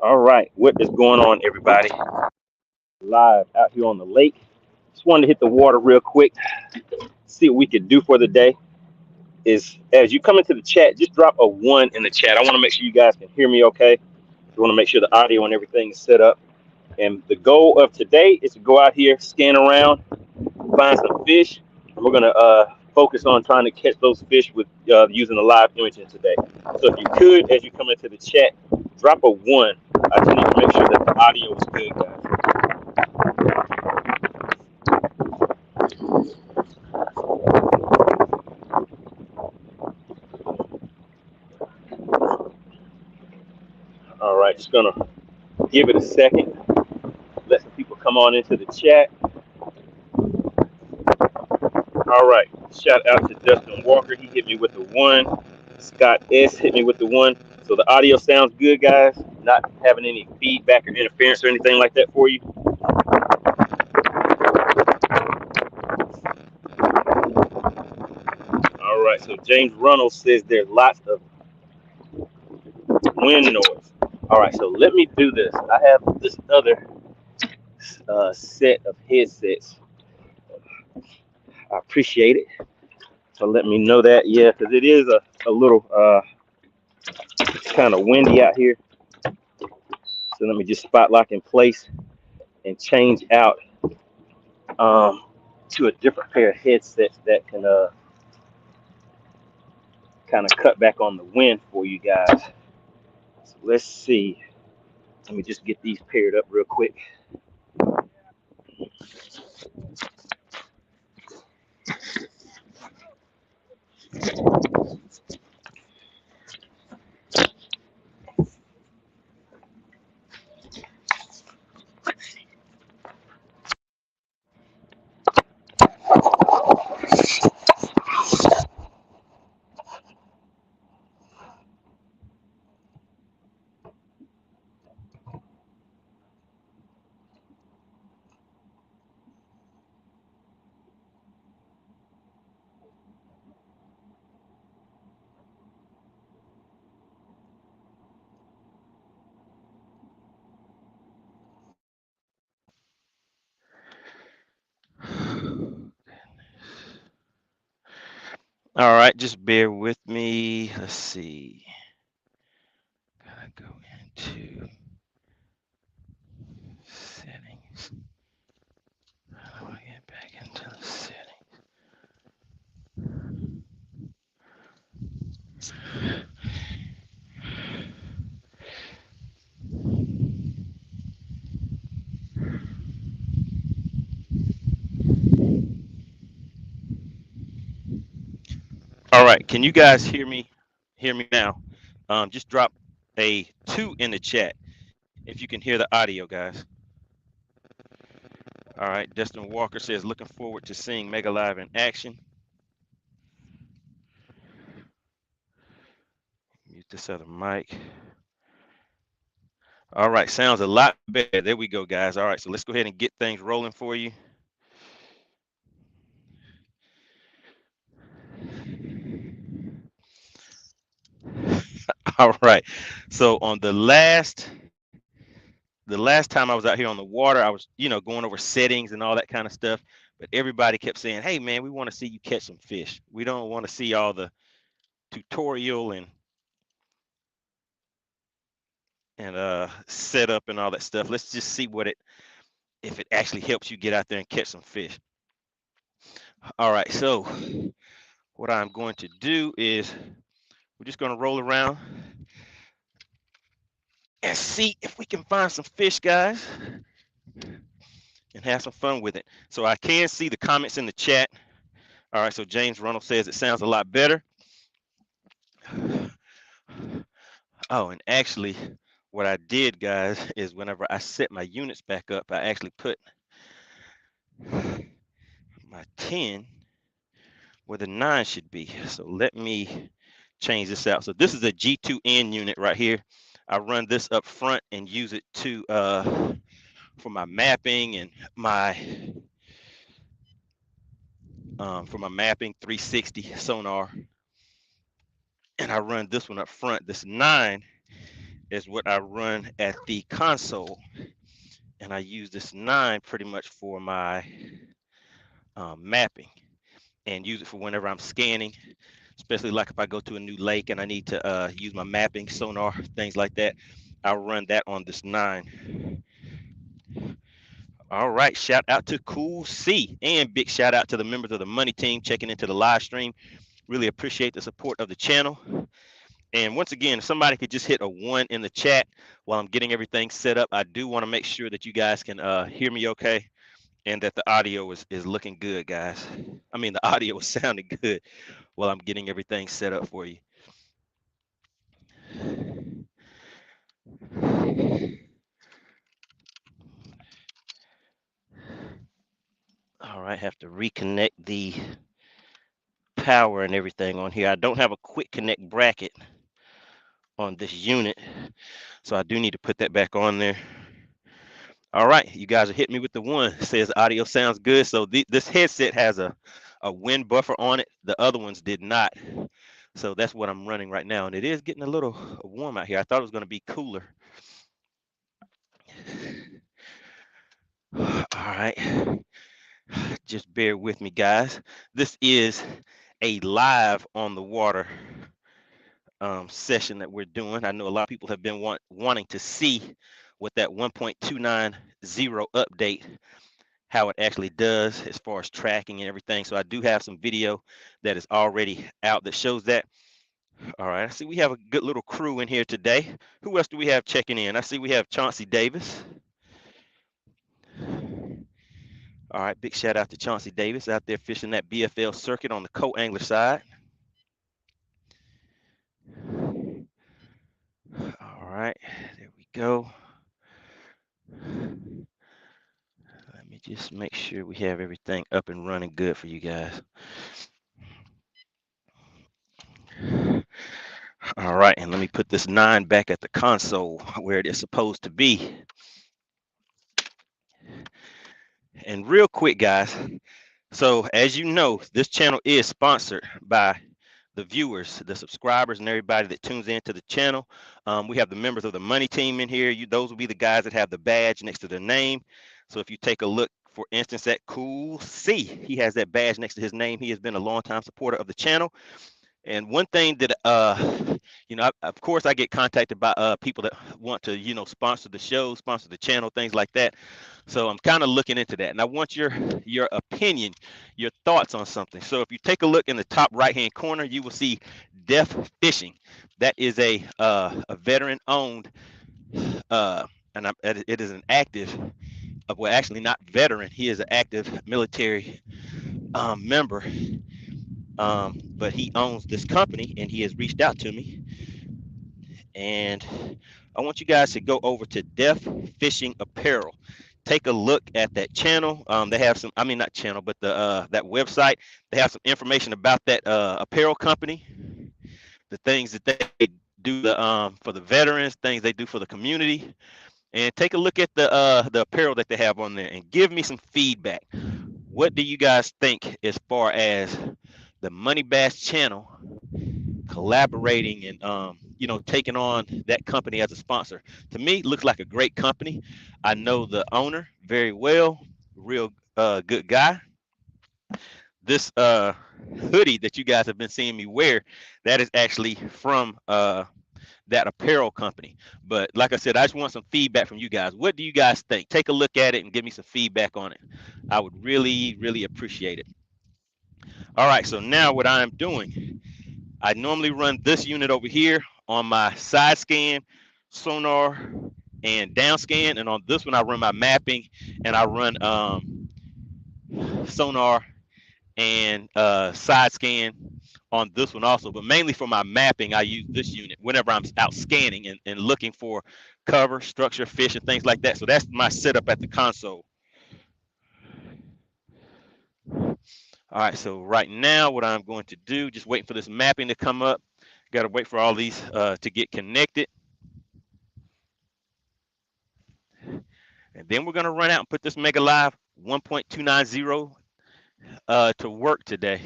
All right, what is going on, everybody? Live out here on the lake. Just wanted to hit the water real quick, see what we could do for the day. Is as you come into the chat, just drop a 1 in the chat. I want to make sure you guys can hear me okay. You want to make sure the audio and everything is set up. And the goal of today is to go out here, scan around, find some fish, and we're gonna focus on trying to catch those fish with using the live imaging today. So if you could, as you come into the chat, drop a 1. I just need to make sure that the audio is good, guys. All right, just gonna give it a second. Let some people come on into the chat. All right, shout out to Justin Walker. He hit me with the 1. Scott S hit me with the 1. So the audio sounds good, guys. Not having any feedback or interference or anything like that for you. All right, so James Runnels says there's lots of wind noise. All right, so let me do this. I have this other set of headsets. I appreciate it. So let me know that, yeah, because it is a little kind of windy out here. So let me just spot lock in place and change out to a different pair of headsets that can kind of cut back on the wind for you guys. So let's see. Let me just get these paired up real quick. All right, just bear with me. Let's see. Gotta go into settings. How do I get back into the settings? All right, can you guys hear me? Hear me now? Just drop a 2 in the chat if you can hear the audio, guys. All right, Dustin Walker says, looking forward to seeing Mega Live in action. Mute this other mic. All right, sounds a lot better. There we go, guys. All right, so let's go ahead and get things rolling for you. All right, so on the last time I was out here on the water, I was, going over settings and all that kind of stuff. But everybody kept saying, hey, man, we want to see you catch some fish. We don't want to see all the tutorial and setup and all that stuff. Let's just see if it actually helps you get out there and catch some fish. All right, so what I'm going to do is we're just going to roll around and see if we can find some fish, guys, and have some fun with it. So I can see the comments in the chat. All right, so James Ronald says it sounds a lot better. Oh, and actually, what I did, guys, is whenever I set my units back up, I actually put my 10 where the 9 should be. So let me change this out. So this is a G2N unit right here. I run this up front and use it to for my mapping and my for my mapping 360 sonar. And I run this one up front. This 9 is what I run at the console, and I use this 9 pretty much for my mapping, and use it for whenever I'm scanning, especially like if I go to a new lake and I need to use my mapping, sonar, things like that. I'll run that on this 9. All right, shout out to Cool C, and big shout out to the members of the Money Team checking into the live stream. Really appreciate the support of the channel. And once again, if somebody could just hit a 1 in the chat while I'm getting everything set up. I do want to make sure that you guys can hear me okay, and that the audio is looking good, guys. I mean, the audio is sounding good while I'm getting everything set up for you. All right, have to reconnect the power and everything on here. I don't have a quick connect bracket on this unit, so I do need to put that back on there. All right, you guys are hitting me with the 1. It says audio sounds good. So this headset has a wind buffer on it. The other ones did not. So that's what I'm running right now, and it is getting a little warm out here. I thought it was going to be cooler. All right, just bear with me, guys. This is a live on the water session that we're doing. I know a lot of people have been wanting to see what that 1.290 update, how it actually does as far as tracking and everything. So I do have some video that is already out that shows that. All right, I see we have a good little crew in here today. Who else do we have checking in? I see we have Chauncey Davis. All right, big shout out to Chauncey Davis out there fishing that BFL circuit on the co-angler side. All right, there we go. Let me just make sure we have everything up and running good for you guys. All right, and let me put this 9 back at the console where it is supposed to be. And real quick, guys, so as you know, this channel is sponsored by the viewers, the subscribers, and everybody that tunes into the channel. We have the members of the Money Team in here. Those will be the guys that have the badge next to their name. So if you take a look, for instance, at Cool C, he has that badge next to his name. He has been a longtime supporter of the channel. And one thing that, of course, I get contacted by people that want to, sponsor the show, sponsor the channel, things like that. So I'm kind of looking into that. And I want your opinion, your thoughts on something. So if you take a look in the top right-hand corner, you will see Def Fishing. That is a veteran-owned, and it is an active, well, actually not veteran. He is an active military member. But he owns this company, and he has reached out to me, and I want you guys to go over to Def Fishing Apparel. Take a look at that channel. They have some, not channel, but the that website. They have some information about that apparel company, the things that they do for the veterans, things they do for the community, and take a look at the apparel that they have on there, and give me some feedback. What do you guys think as far as the MoneyBass channel collaborating and taking on that company as a sponsor? To me, it looks like a great company. I know the owner very well, real good guy. This hoodie that you guys have been seeing me wear, that is actually from that apparel company. But like I said, I just want some feedback from you guys. What do you guys think? Take a look at it and give me some feedback on it. I would really, really appreciate it. All right, so now what I'm doing, I normally run this unit over here on my side scan, sonar, and down scan. And on this one, I run my mapping, and I run sonar and side scan on this one also. But mainly for my mapping, I use this unit whenever I'm out scanning and looking for cover, structure, fish, and things like that. So that's my setup at the console. All right, so right now what I'm going to do, just waiting for this mapping to come up. Got to wait for all these to get connected. And then we're going to run out and put this Mega Live 1.290 to work today.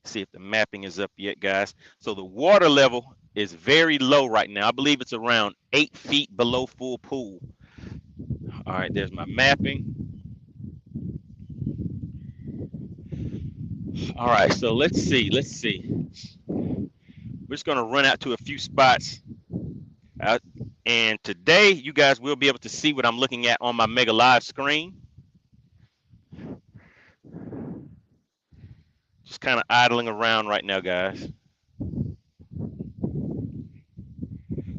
See if the mapping is up yet, guys. So the water level is very low right now. I believe it's around 8 feet below full pool. All right, there's my mapping. All right, so let's see. We're just gonna run out to a few spots. And today, you guys will be able to see what I'm looking at on my Mega Live screen. Just kind of idling around right now, guys.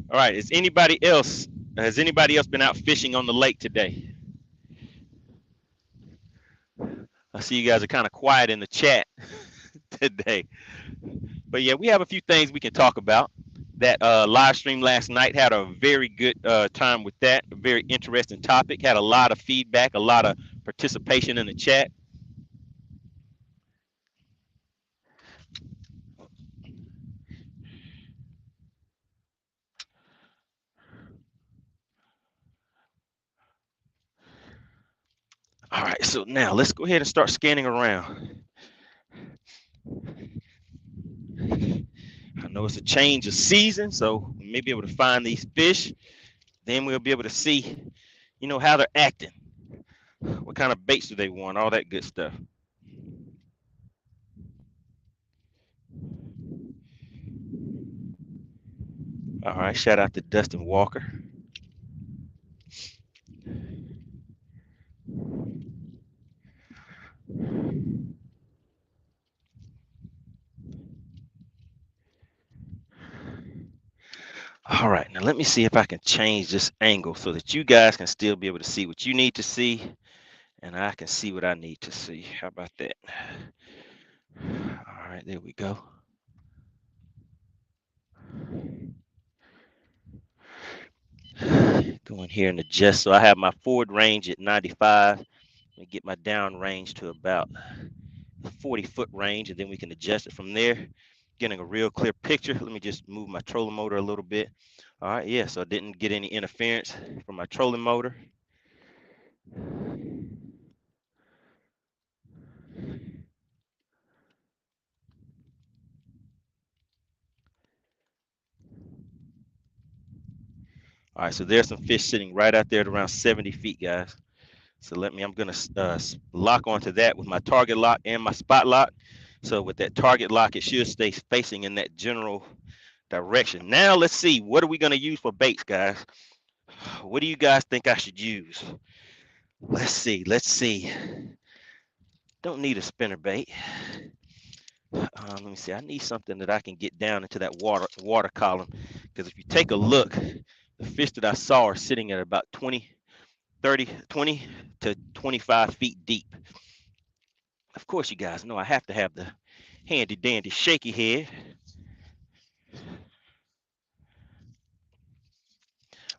All right, has anybody else been out fishing on the lake today? I see you guys are kind of quiet in the chat today. But yeah, we have a few things we can talk about. That live stream last night, had a very good time with that. A very interesting topic. Had a lot of feedback, a lot of participation in the chat. All right, so now let's go ahead and start scanning around. I know it's a change of season, so we may be able to find these fish. Then we'll be able to see, you know, how they're acting. What kind of baits do they want? All that good stuff. All right, shout out to Dustin Walker. All right, now let me see if I can change this angle so that you guys can still be able to see what you need to see, and I can see what I need to see. How about that? All right, there we go. Go in here and adjust. So I have my forward range at 95. And get my down range to about 40-foot range, and then we can adjust it from there. Getting a real clear picture. Let me just move my trolling motor a little bit. All right, yeah, so I didn't get any interference from my trolling motor. All right, so there's some fish sitting right out there at around 70 feet, guys. So I'm gonna lock onto that with my target lock and my spot lock. So with that target lock, it should stay facing in that general direction. Now let's see, what are we gonna use for baits, guys? What do you guys think I should use? Let's see. Don't need a spinner bait. Let me see. I need something that I can get down into that water column. Because if you take a look, the fish that I saw are sitting at about 20 to 25 feet deep. Of course, you guys know I have to have the handy dandy shaky head.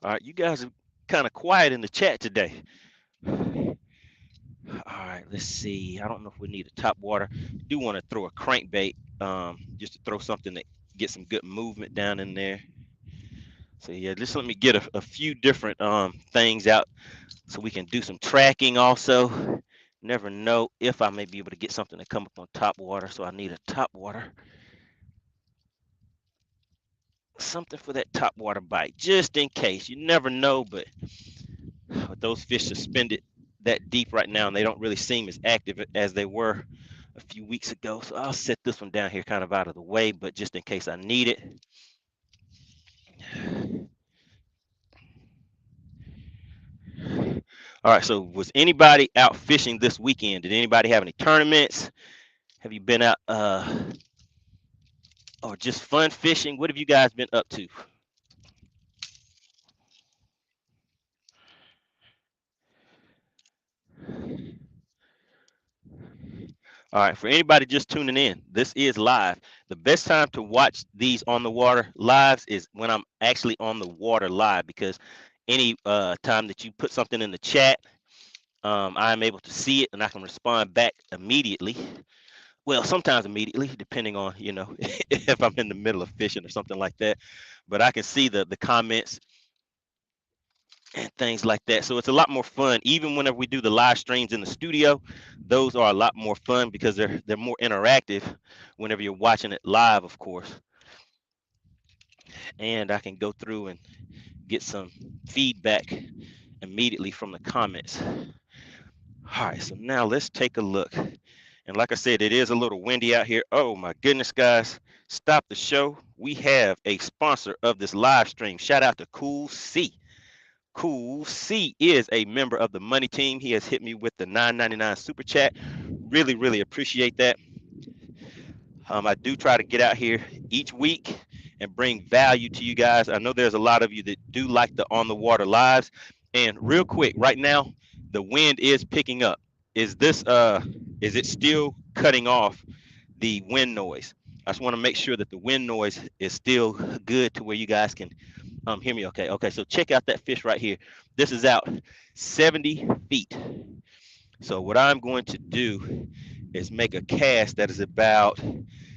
All right, you guys are kind of quiet in the chat today. All right, let's see. I don't know if we need a top water. I do want to throw a crankbait, just to throw something that gets some good movement down in there. So yeah, just let me get a few different things out so we can do some tracking also. Never know if I may be able to get something to come up on top water, so I need a top water. Something for that top water bite, just in case. You never know, but with those fish suspended that deep right now, and they don't really seem as active as they were a few weeks ago. So I'll set this one down here kind of out of the way, but just in case I need it. All right, so was anybody out fishing this weekend? Did anybody have any tournaments? Have you been out or just fun fishing? What have you guys been up to? All right, for anybody just tuning in, this is live. The best time to watch these on the water lives is when I'm actually on the water live, because any time that you put something in the chat, I'm able to see it and I can respond back immediately. Well, sometimes immediately, depending on, you know, if I'm in the middle of fishing or something like that. But I can see the comments and things like that. So it's a lot more fun. Even whenever we do the live streams in the studio, those are a lot more fun because they're more interactive whenever you're watching it live, of course. And I can go through and get some feedback immediately from the comments. All right, so now let's take a look. And like I said, it is a little windy out here. Oh my goodness, guys. Stop the show. We have a sponsor of this live stream. Shout out to Cool C. Cool C is a member of the Money Team. He has hit me with the $9.99 super chat. Really, really appreciate that. I do try to get out here each week and bring value to you guys. I know there's a lot of you that do like the on the water lives. And real quick, right now, the wind is picking up. Is it still cutting off the wind noise? I just want to make sure that the wind noise is still good to where you guys can hear me okay. Okay, so check out that fish right here. This is out 70 feet. So what I'm going to do is make a cast that is about,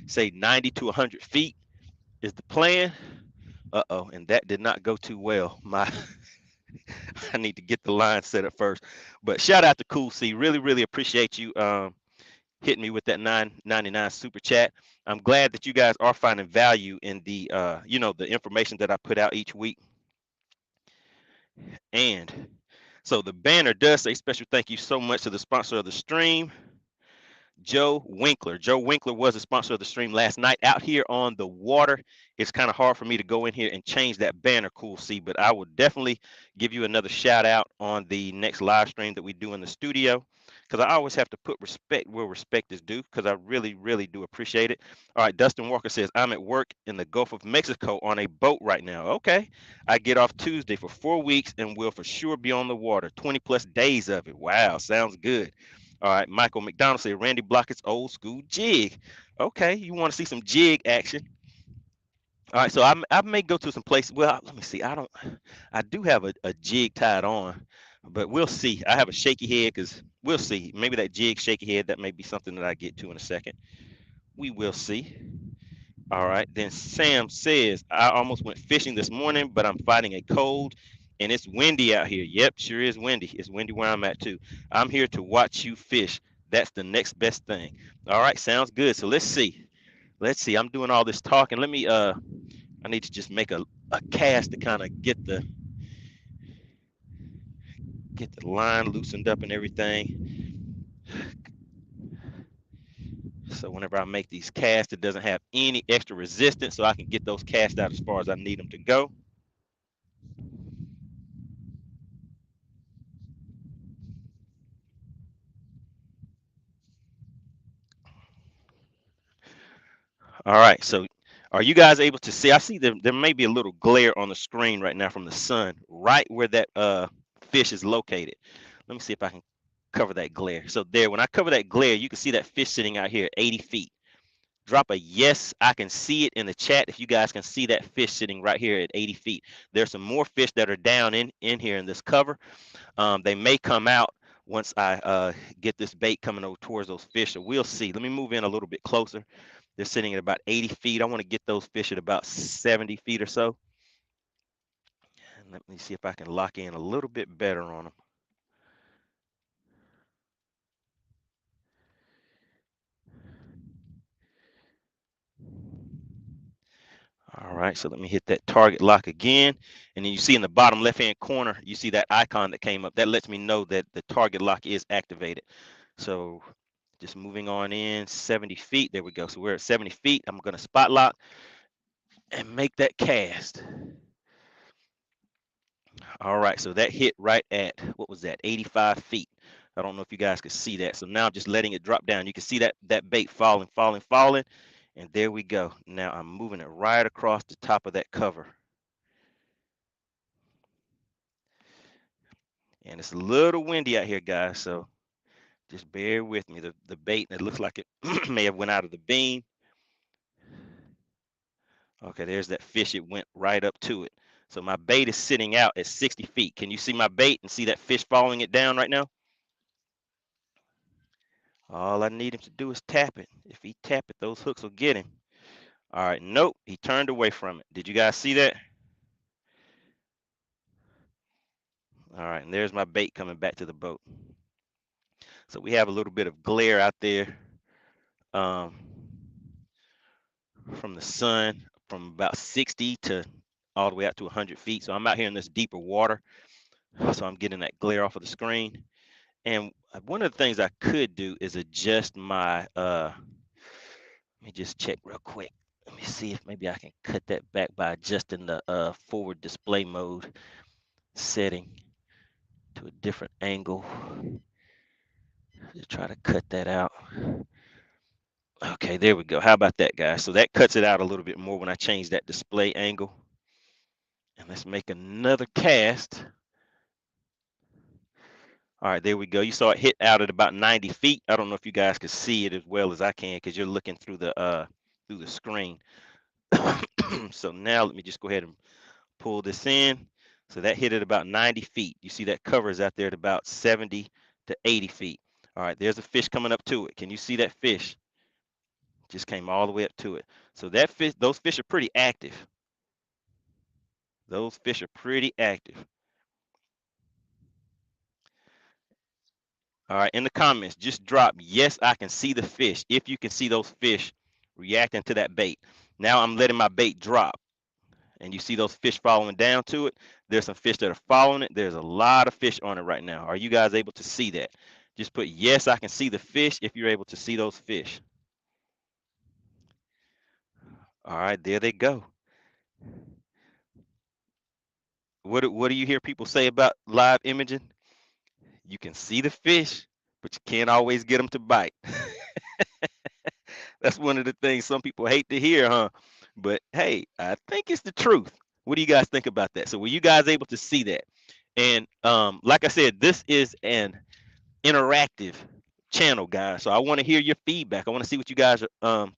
say, 90 to 100 feet is the plan. Uh-oh, and that did not go too well. I need to get the line set up first. But shout out to Cool C. Really, really appreciate you hitting me with that $9.99 super chat. I'm glad that you guys are finding value in the the information that I put out each week. And so the banner does say special thank you so much to the sponsor of the stream, Joe Winkler. Joe Winkler was a sponsor of the stream last night. Out here on the water, it's kind of hard for me to go in here and change that banner, Cool C, but I will definitely give you another shout out on the next live stream that we do in the studio, because I always have to put respect where respect is due, because I really, really do appreciate it. All right, Dustin Walker says, I'm at work in the Gulf of Mexico on a boat right now. Okay, I get off Tuesday for 4 weeks and will for sure be on the water, 20 plus days of it. Wow, sounds good. All right, Michael McDonald said Randy Blockett's old school jig. Okay, you want to see some jig action? All right, so I may go to some places. Well, let me see. I do have a jig tied on, but we'll see. I have a shaky head because we'll see. Maybe that jig shaky head, that may be something that I get to in a second. We will see. All right, then Sam says, I almost went fishing this morning, but I'm fighting a cold and it's windy out here. Yep, sure is windy. It's windy where I'm at too. I'm here to watch you fish. That's the next best thing. All right, sounds good. So let's see. Let's see. I'm doing all this talking. Let me I need to just make a cast to kind of get the line loosened up and everything. So whenever I make these casts, it doesn't have any extra resistance, so I can get those cast out as far as I need them to go. All right, so are you guys able to see? I see there may be a little glare on the screen right now from the sun, right where that fish is located. Let me see if I can cover that glare. So there, when I cover that glare, you can see that fish sitting out here at 80 feet. Drop a yes, I can see it in the chat if you guys can see that fish sitting right here at 80 feet. There's some more fish that are down in here in this cover. They may come out once I get this bait coming over towards those fish, so we'll see. Let me move in a little bit closer. They're sitting at about 80 feet. I want to get those fish at about 70 feet or so. And let me see if I can lock in a little bit better on them. All right, so let me hit that target lock again. And then you see in the bottom left-hand corner, you see that icon that came up. That lets me know that the target lock is activated. So just moving on in 70 feet. There we go. So we're at 70 feet. I'm going to spot lock and make that cast. All right, so that hit right at, what was that, 85 feet. I don't know if you guys could see that. So now I'm just letting it drop down. You can see that bait falling. And there we go. Now I'm moving it right across the top of that cover. And it's a little windy out here, guys, so just bear with me. The bait, it looks like it may have went out of the beam. Okay, there's that fish. It went right up to it. So my bait is sitting out at 60 feet. Can you see my bait and see that fish following it down right now? All I need him to do is tap it. If he tap it, those hooks will get him. All right, nope, he turned away from it. Did you guys see that? All right, and there's my bait coming back to the boat. So we have a little bit of glare out there um, from the sun from about 60 to all the way out to 100 feet. So I'm out here in this deeper water. So I'm getting that glare off of the screen. And one of the things I could do is adjust my, let me just check real quick. Let me see if maybe I can cut that back by adjusting the forward display mode setting to a different angle. Just try to cut that out. Okay, there we go. How about that, guys? So that cuts it out a little bit more when I change that display angle. And let's make another cast. All right, there we go. You saw it hit out at about 90 feet. I don't know if you guys can see it as well as I can because you're looking through the screen. So now let me just go ahead and pull this in. So that hit at about 90 feet. You see that cover is out there at about 70 to 80 feet. All right, there's a fish coming up to it. Can you see that fish? Just came all the way up to it. So that fish, those fish are pretty active. Those fish are pretty active. All right, in the comments, just drop, yes, I can see the fish. If you can see those fish reacting to that bait. Now I'm letting my bait drop. And you see those fish following down to it. There's some fish that are following it. There's a lot of fish on it right now. Are you guys able to see that? Just put, yes, I can see the fish if you're able to see those fish. All right, there they go. What do you hear people say about live imaging? You can see the fish, but you can't always get them to bite. That's one of the things some people hate to hear, huh? But hey, I think it's the truth. What do you guys think about that? So were you guys able to see that? And like I said, this is an interactive channel, guys. So I want to hear your feedback. I want to see what you guys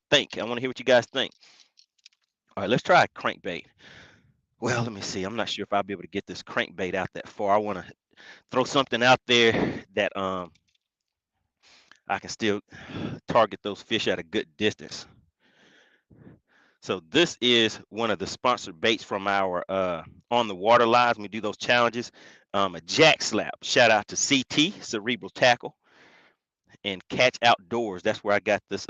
think. I want to hear what you guys think. All right, let's try a crankbait. Well, let me see. I'm not sure if I'll be able to get this crankbait out that far. I want to throw something out there that I can still target those fish at a good distance. So this is one of the sponsored baits from our on the water lives. We do those challenges. A jack slap. Shout out to CT, Cerebral Tackle, and Catch Outdoors. That's where I got this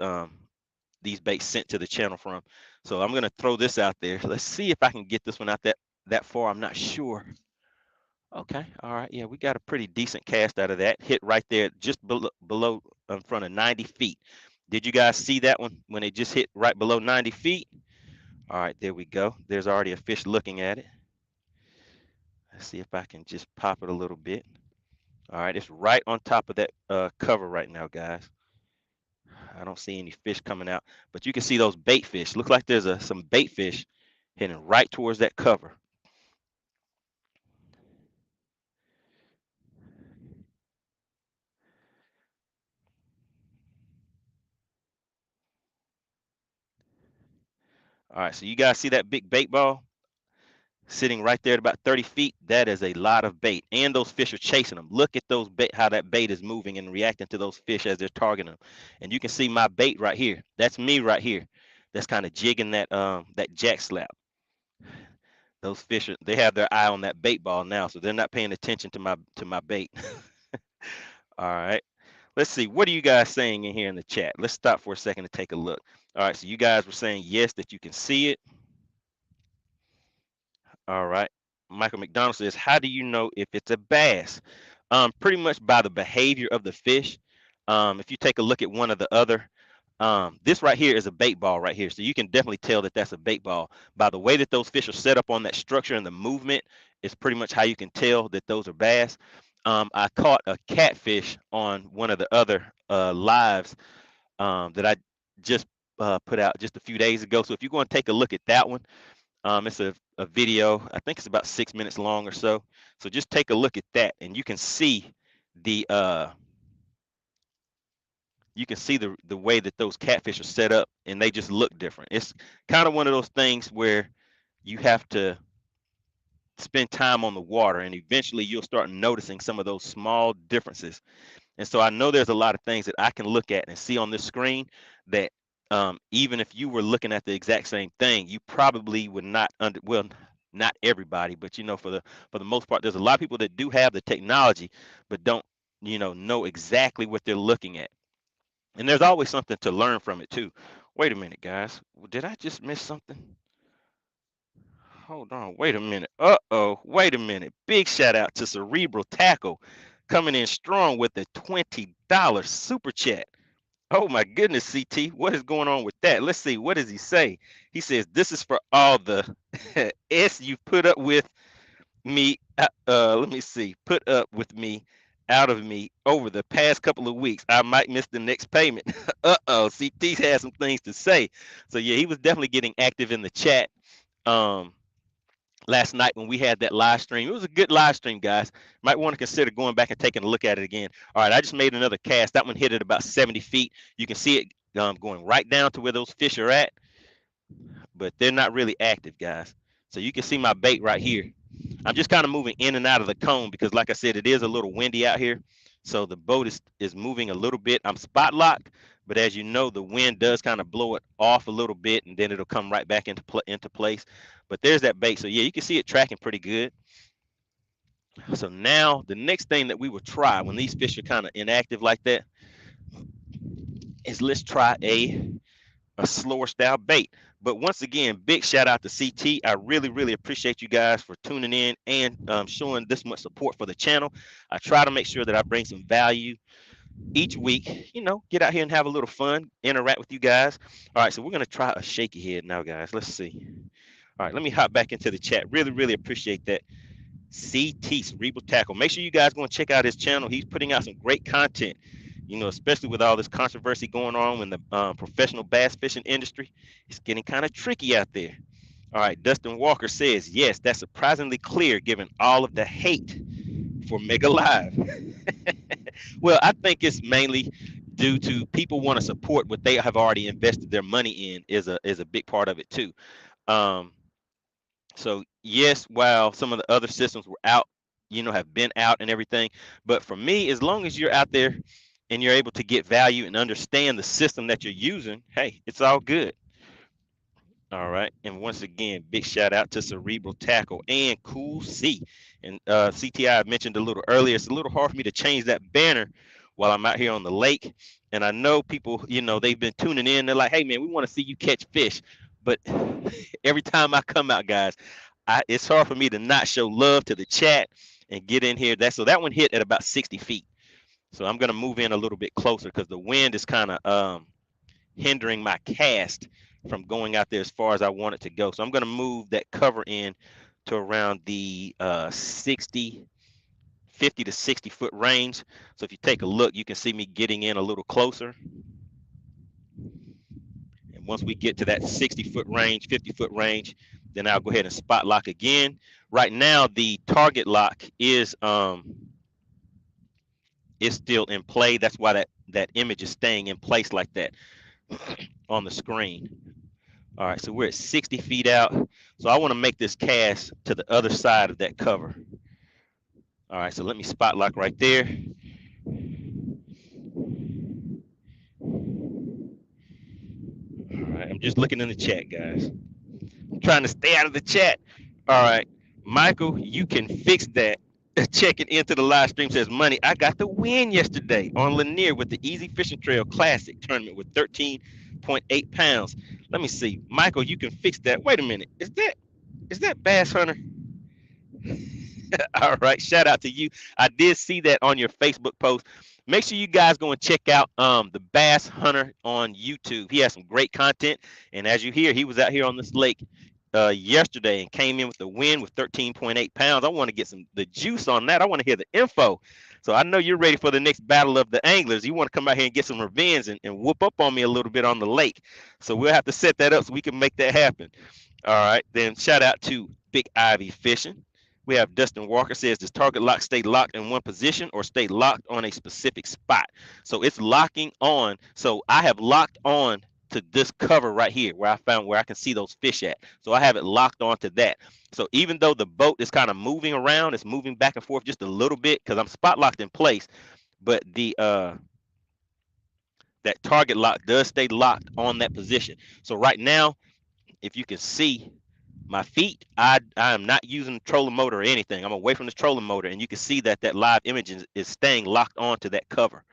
these baits sent to the channel from. So I'm gonna throw this out there. Let's see if I can get this one out that far. I'm not sure. Okay, all right, yeah, we got a pretty decent cast out of that. Hit right there, just below in front of 90 feet. Did you guys see that one when it just hit right below 90 feet? All right, there we go. There's already a fish looking at it. Let's see if I can just pop it a little bit. All right, it's right on top of that cover right now, guys. I don't see any fish coming out, but you can see those bait fish. Looks like there's some bait fish heading right towards that cover. All right, so you guys see that big bait ball sitting right there at about 30 feet? That is a lot of bait, and those fish are chasing them. Look at those bait, how that bait is moving and reacting to those fish as they're targeting them. And you can see my bait right here. That's me right here. That's kind of jigging that that jack slap. Those fish they have their eye on that bait ball now, so they're not paying attention to my bait. All right. Let's see. What are you guys saying in here in the chat? Let's stop for a second to take a look. All right. So you guys were saying yes, that you can see it. All right. Michael McDonald says, how do you know if it's a bass? Pretty much by the behavior of the fish. If you take a look at one of the other, this right here is a bait ball right here. So you can definitely tell that that's a bait ball. By the way that those fish are set up on that structure and the movement is pretty much how you can tell that those are bass. I caught a catfish on one of the other lives that I just put out just a few days ago. So if you go and take a look at that one, it's a video. I think it's about 6 minutes long or so. So just take a look at that, and you can see the way that those catfish are set up, and they just look different. It's kind of one of those things where you have to spend time on the water, and eventually you'll start noticing some of those small differences. And so I know there's a lot of things that I can look at and see on this screen that even if you were looking at the exact same thing, you probably would not well, Not everybody, but you know, for the most part, there's a lot of people that do have the technology, but don't, you know exactly what they're looking at. And there's always something to learn from it too. Wait a minute, guys. Did I just miss something? Hold on. Wait a minute. Uh-oh. Wait a minute. Big shout out to Cerebral Tackle coming in strong with a $20 super chat. Oh my goodness, CT. What is going on with that? Let's see. What does he say? He says, this is for all the S you've put up with me. Let me see. Put up with me out of me over the past couple of weeks. I might miss the next payment. Uh-oh. CT has some things to say. So yeah, he was definitely getting active in the chat. Last night when we had that live stream. It was a good live stream, guys. Might want to consider going back and taking a look at it again. All right, I just made another cast. That one hit at about 70 feet. You can see it going right down to where those fish are at, but they're not really active, guys. So you can see my bait right here. I'm just kind of moving in and out of the cone because, like I said, it is a little windy out here. So the boat is moving a little bit. I'm spot locked, but as you know, the wind does kind of blow it off a little bit, and then it'll come right back into place. But there's that bait. So yeah, you can see it tracking pretty good. So now the next thing that we will try when these fish are kind of inactive like that is let's try a slower style bait. But once again, big shout out to CT. I really appreciate you guys for tuning in and showing this much support for the channel. I try to make sure that I bring some value each week, get out here and have a little fun, interact with you guys. All right, so we're going to try a shaky head now, guys. Let's see. All right, let me hop back into the chat. Really appreciate that. CT, Cerebral Tackle. Make sure you guys go and check out his channel. He's putting out some great content, especially with all this controversy going on in the professional bass fishing industry. It's getting kind of tricky out there. All right, Dustin Walker says, yes, that's surprisingly clear given all of the hate for Mega Live. Well, I think it's mainly due to people want to support what they have already invested their money in is a big part of it too. So yes, while some of the other systems were out, have been out and everything, but for me, as long as you're out there and you're able to get value and understand the system that you're using, hey, it's all good. All right. And once again, big shout out to Cerebral Tackle and Cool C. And CTI I mentioned a little earlier, it's a little hard for me to change that banner while I'm out here on the lake. And I know people, they've been tuning in. They're like, hey, man, we want to see you catch fish. But every time I come out, guys, it's hard for me to not show love to the chat and get in here. So that one hit at about 60 feet. So I'm going to move in a little bit closer because the wind is kind of hindering my cast from going out there as far as I want it to go. So I'm going to move that cover in to around the 50 to 60 foot range. So if you take a look, you can see me getting in a little closer. And once we get to that 60 foot range, 50 foot range, then I'll go ahead and spot lock again. Right now, the target lock is still in play. That's why that image is staying in place like that on the screen. All right, so we're at 60 feet out. So I want to make this cast to the other side of that cover. All right, so let me spot lock right there. All right, I'm just looking in the chat, guys. I'm trying to stay out of the chat. All right, Michael, you can fix that. Checking into the live stream says, Money, I got the win yesterday on Lanier with the Easy Fishing Trail Classic tournament with 13.8 pounds. Let me see. Michael, you can fix that. Wait a minute. Is that Bass Hunter? All right. Shout out to you. I did see that on your Facebook post. Make sure you guys go and check out the Bass Hunter on YouTube. He has some great content. And as you hear, he was out here on this lake yesterday and came in with the win with 13.8 pounds. I want to get the juice on that. I want to hear the info. So I know you're ready for the next battle of the anglers. You want to come out here and get some revenge and whoop up on me a little bit on the lake. So we'll have to set that up so we can make that happen. All right. Then shout out to Big Ivy Fishing. We have Dustin Walker says, does target lock stay locked in one position or stay locked on a specific spot? So it's locking on. So I have locked on to this cover right here where I can see those fish at. So I have it locked onto that. So even though the boat is kind of moving around, it's moving back and forth just a little bit because I'm spot locked in place, but the that target lock does stay locked on that position. So right now, if you can see, My feet, I am not using the trolling motor or anything. I'm away from the trolling motor, and you can see that that live image is staying locked onto that cover.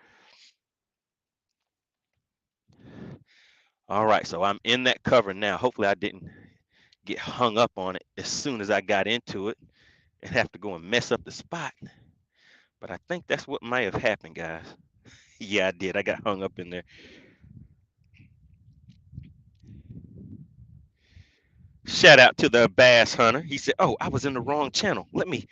All right, so I'm in that cover now. Hopefully I didn't get hung up on it as soon as I got into it and have to go and mess up the spot. But I think that's what might have happened, guys. Yeah, I did. I got hung up in there. Shout out to the bass hunter. He said, "Oh, I was in the wrong channel. Let me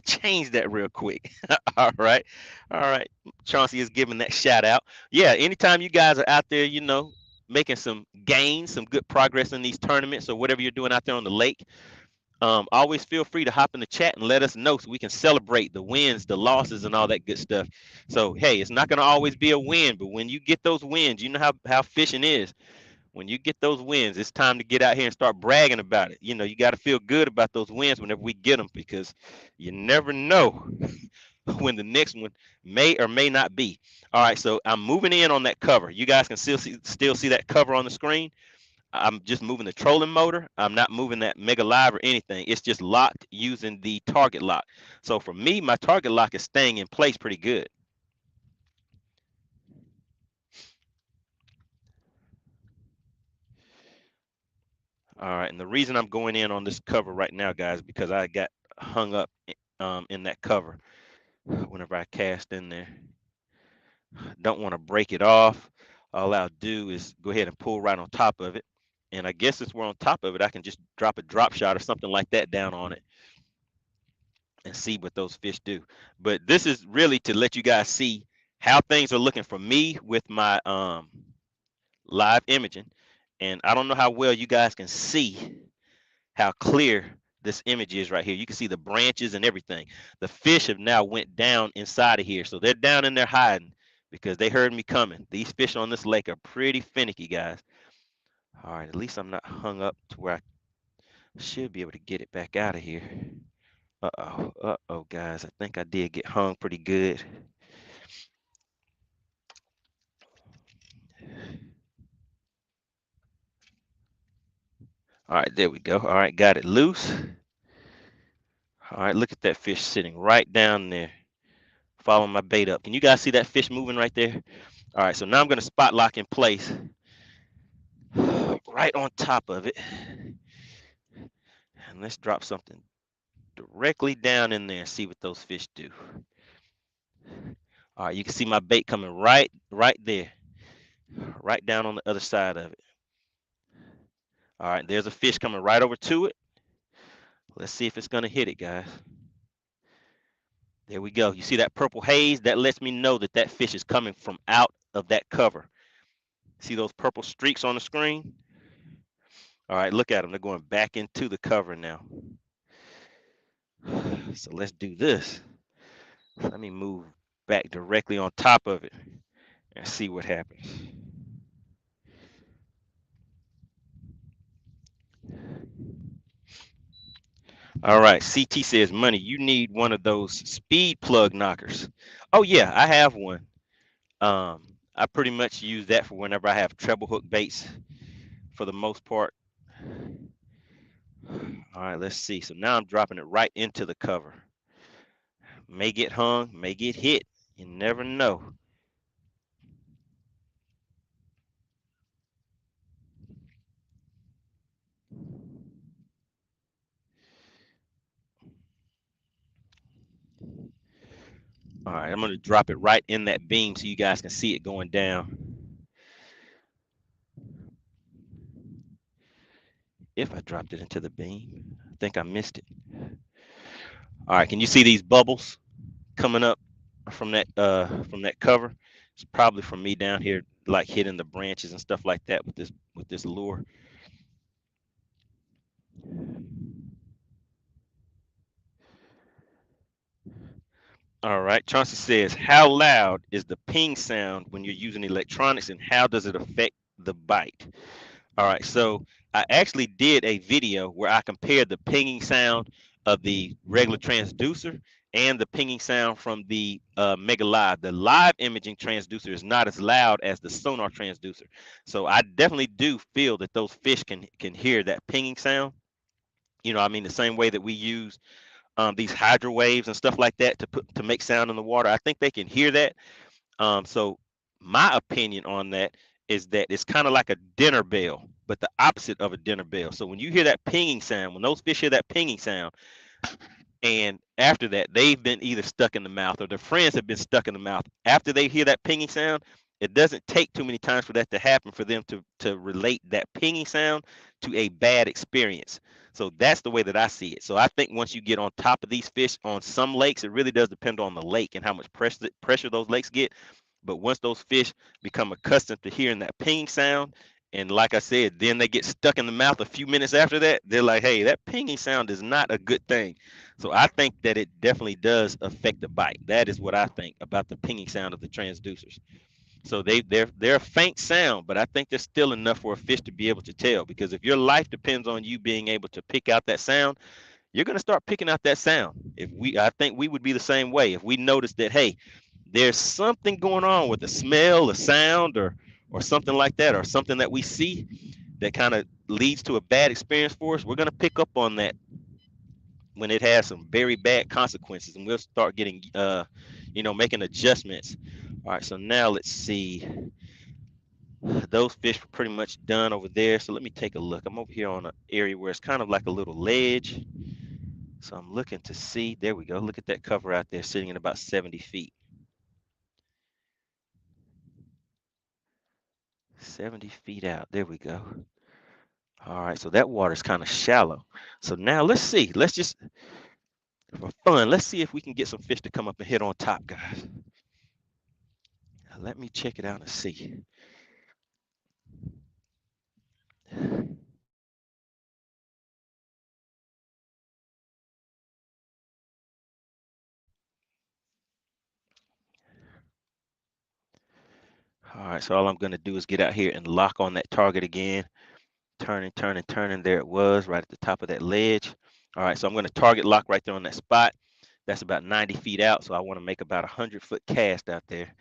change that real quick." All right. All right. Chauncey is giving that shout out. Yeah, anytime you guys are out there, you know, making some gains, some good progress in these tournaments or whatever you're doing out there on the lake, always feel free to hop in the chat and let us know so we can celebrate the wins, the losses, and all that good stuff. So, hey, it's not going to always be a win, but when you get those wins, you know how fishing is. When you get those wins, it's time to get out here and start bragging about it. You know, you got to feel good about those wins whenever we get them, because you never know when the next one may or may not be. All right, so I'm moving in on that cover. You guys can still see that cover on the screen. I'm just moving the trolling motor. I'm not moving that Mega Live or anything. It's just locked using the target lock. So for me, my target lock is staying in place pretty good. All right, and the reason I'm going in on this cover right now, guys, because I got hung up in that cover whenever I cast in there. Don't want to break it off. All I'll do is go ahead and pull right on top of it. And I guess since we're on top of it, I can just drop a drop shot or something like that down on it and see what those fish do. But this is really to let you guys see how things are looking for me with my live imaging. And I don't know how well you guys can see how clear this image is right here. You can see the branches and everything. The fish have now went down inside of here. So they're down in there hiding because they heard me coming. These fish on this lake are pretty finicky, guys. All right, at least I'm not hung up to where I should be able to get it back out of here. Uh-oh, guys. I think I did get hung pretty good. All right, there we go. All right, got it loose. All right, look at that fish sitting right down there, following my bait up. Can you guys see that fish moving right there? All right, so now I'm going to spot lock in place right on top of it. And let's drop something directly down in there and see what those fish do. All right, you can see my bait coming right there, right down on the other side of it. All right, there's a fish coming right over to it. Let's see if it's going to hit it, guys. There we go. You see that purple haze? That lets me know that that fish is coming from out of that cover. See those purple streaks on the screen? All right, look at them. They're going back into the cover now. So let's do this. Let me move back directly on top of it and see what happens. All right, CT says, Money, you need one of those speed plug knockers. Oh yeah, I have one. I pretty much use that for whenever I have treble hook baits for the most part. All right, let's see. So now I'm dropping it right into the cover. May get hung, may get hit. You never know. All right, I'm going to drop it right in that beam so you guys can see it going down. If I dropped it into the beam, I think I missed it. All right, can you see these bubbles coming up from that cover? It's probably from me down here, like hitting the branches and stuff like that with this lure. All right, Chauncey says, how loud is the ping sound when you're using electronics, and how does it affect the bite? All right, so I actually did a video where I compared the pinging sound of the regular transducer and the pinging sound from the Mega Live. The live imaging transducer is not as loud as the sonar transducer. So I definitely do feel that those fish can hear that pinging sound. You know, I mean, the same way that we use these hydro waves and stuff like that to make sound in the water. I think they can hear that. So my opinion on that is that it's kind of like a dinner bell, but the opposite of a dinner bell. So when you hear that pinging sound, when those fish hear that pinging sound, and after that, they've been either stuck in the mouth or their friends have been stuck in the mouth. After they hear that pinging sound, it doesn't take too many times for that to happen for them to relate that pinging sound to a bad experience. So that's the way that I see it. So I think once you get on top of these fish on some lakes, it really does depend on the lake and how much pressure those lakes get. But once those fish become accustomed to hearing that pinging sound, and like I said, then they get stuck in the mouth a few minutes after that, they're like, hey, that pinging sound is not a good thing. So I think that it definitely does affect the bite. That is what I think about the pinging sound of the transducers. So they're a faint sound, but I think they're still enough for a fish to be able to tell. Because if your life depends on you being able to pick out that sound, you're gonna start picking out that sound. I think we would be the same way. If we notice that, hey, there's something going on with the smell, the sound, or something like that, or something that we see that kind of leads to a bad experience for us, we're gonna pick up on that when it has some very bad consequences, and we'll start getting making adjustments. All right, so now let's see, those fish were pretty much done over there. So let me take a look. I'm over here on an area where it's kind of like a little ledge, so I'm looking to see. There we go. Look at that cover out there sitting at about 70 feet. 70 feet out. There we go. All right, so that water's kind of shallow. So now let's see. Let's just, for fun, let's see if we can get some fish to come up and hit on top, guys. Let me check it out and see. All right, so all I'm going to do is get out here and lock on that target again. Turning, turning, turning. There it was, right at the top of that ledge. All right, so I'm going to target lock right there on that spot. That's about 90 feet out, so I want to make about a 100-foot cast out there.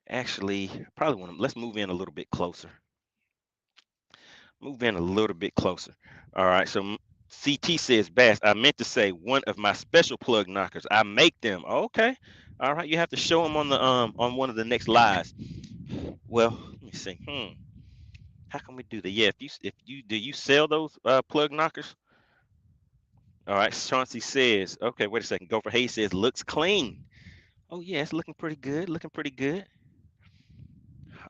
Actually, probably want to, let's move in a little bit closer. Move in a little bit closer. All right, so CT says, Bass, I meant to say one of my special plug knockers. I make them. Okay. All right, you have to show them on the on one of the next lives. Well, let me see. How can we do that? Yeah, if you do you sell those plug knockers? All right, Chauncey says, okay, wait a second. Gopher Hayes says, looks clean. Oh yeah, it's looking pretty good. Looking pretty good.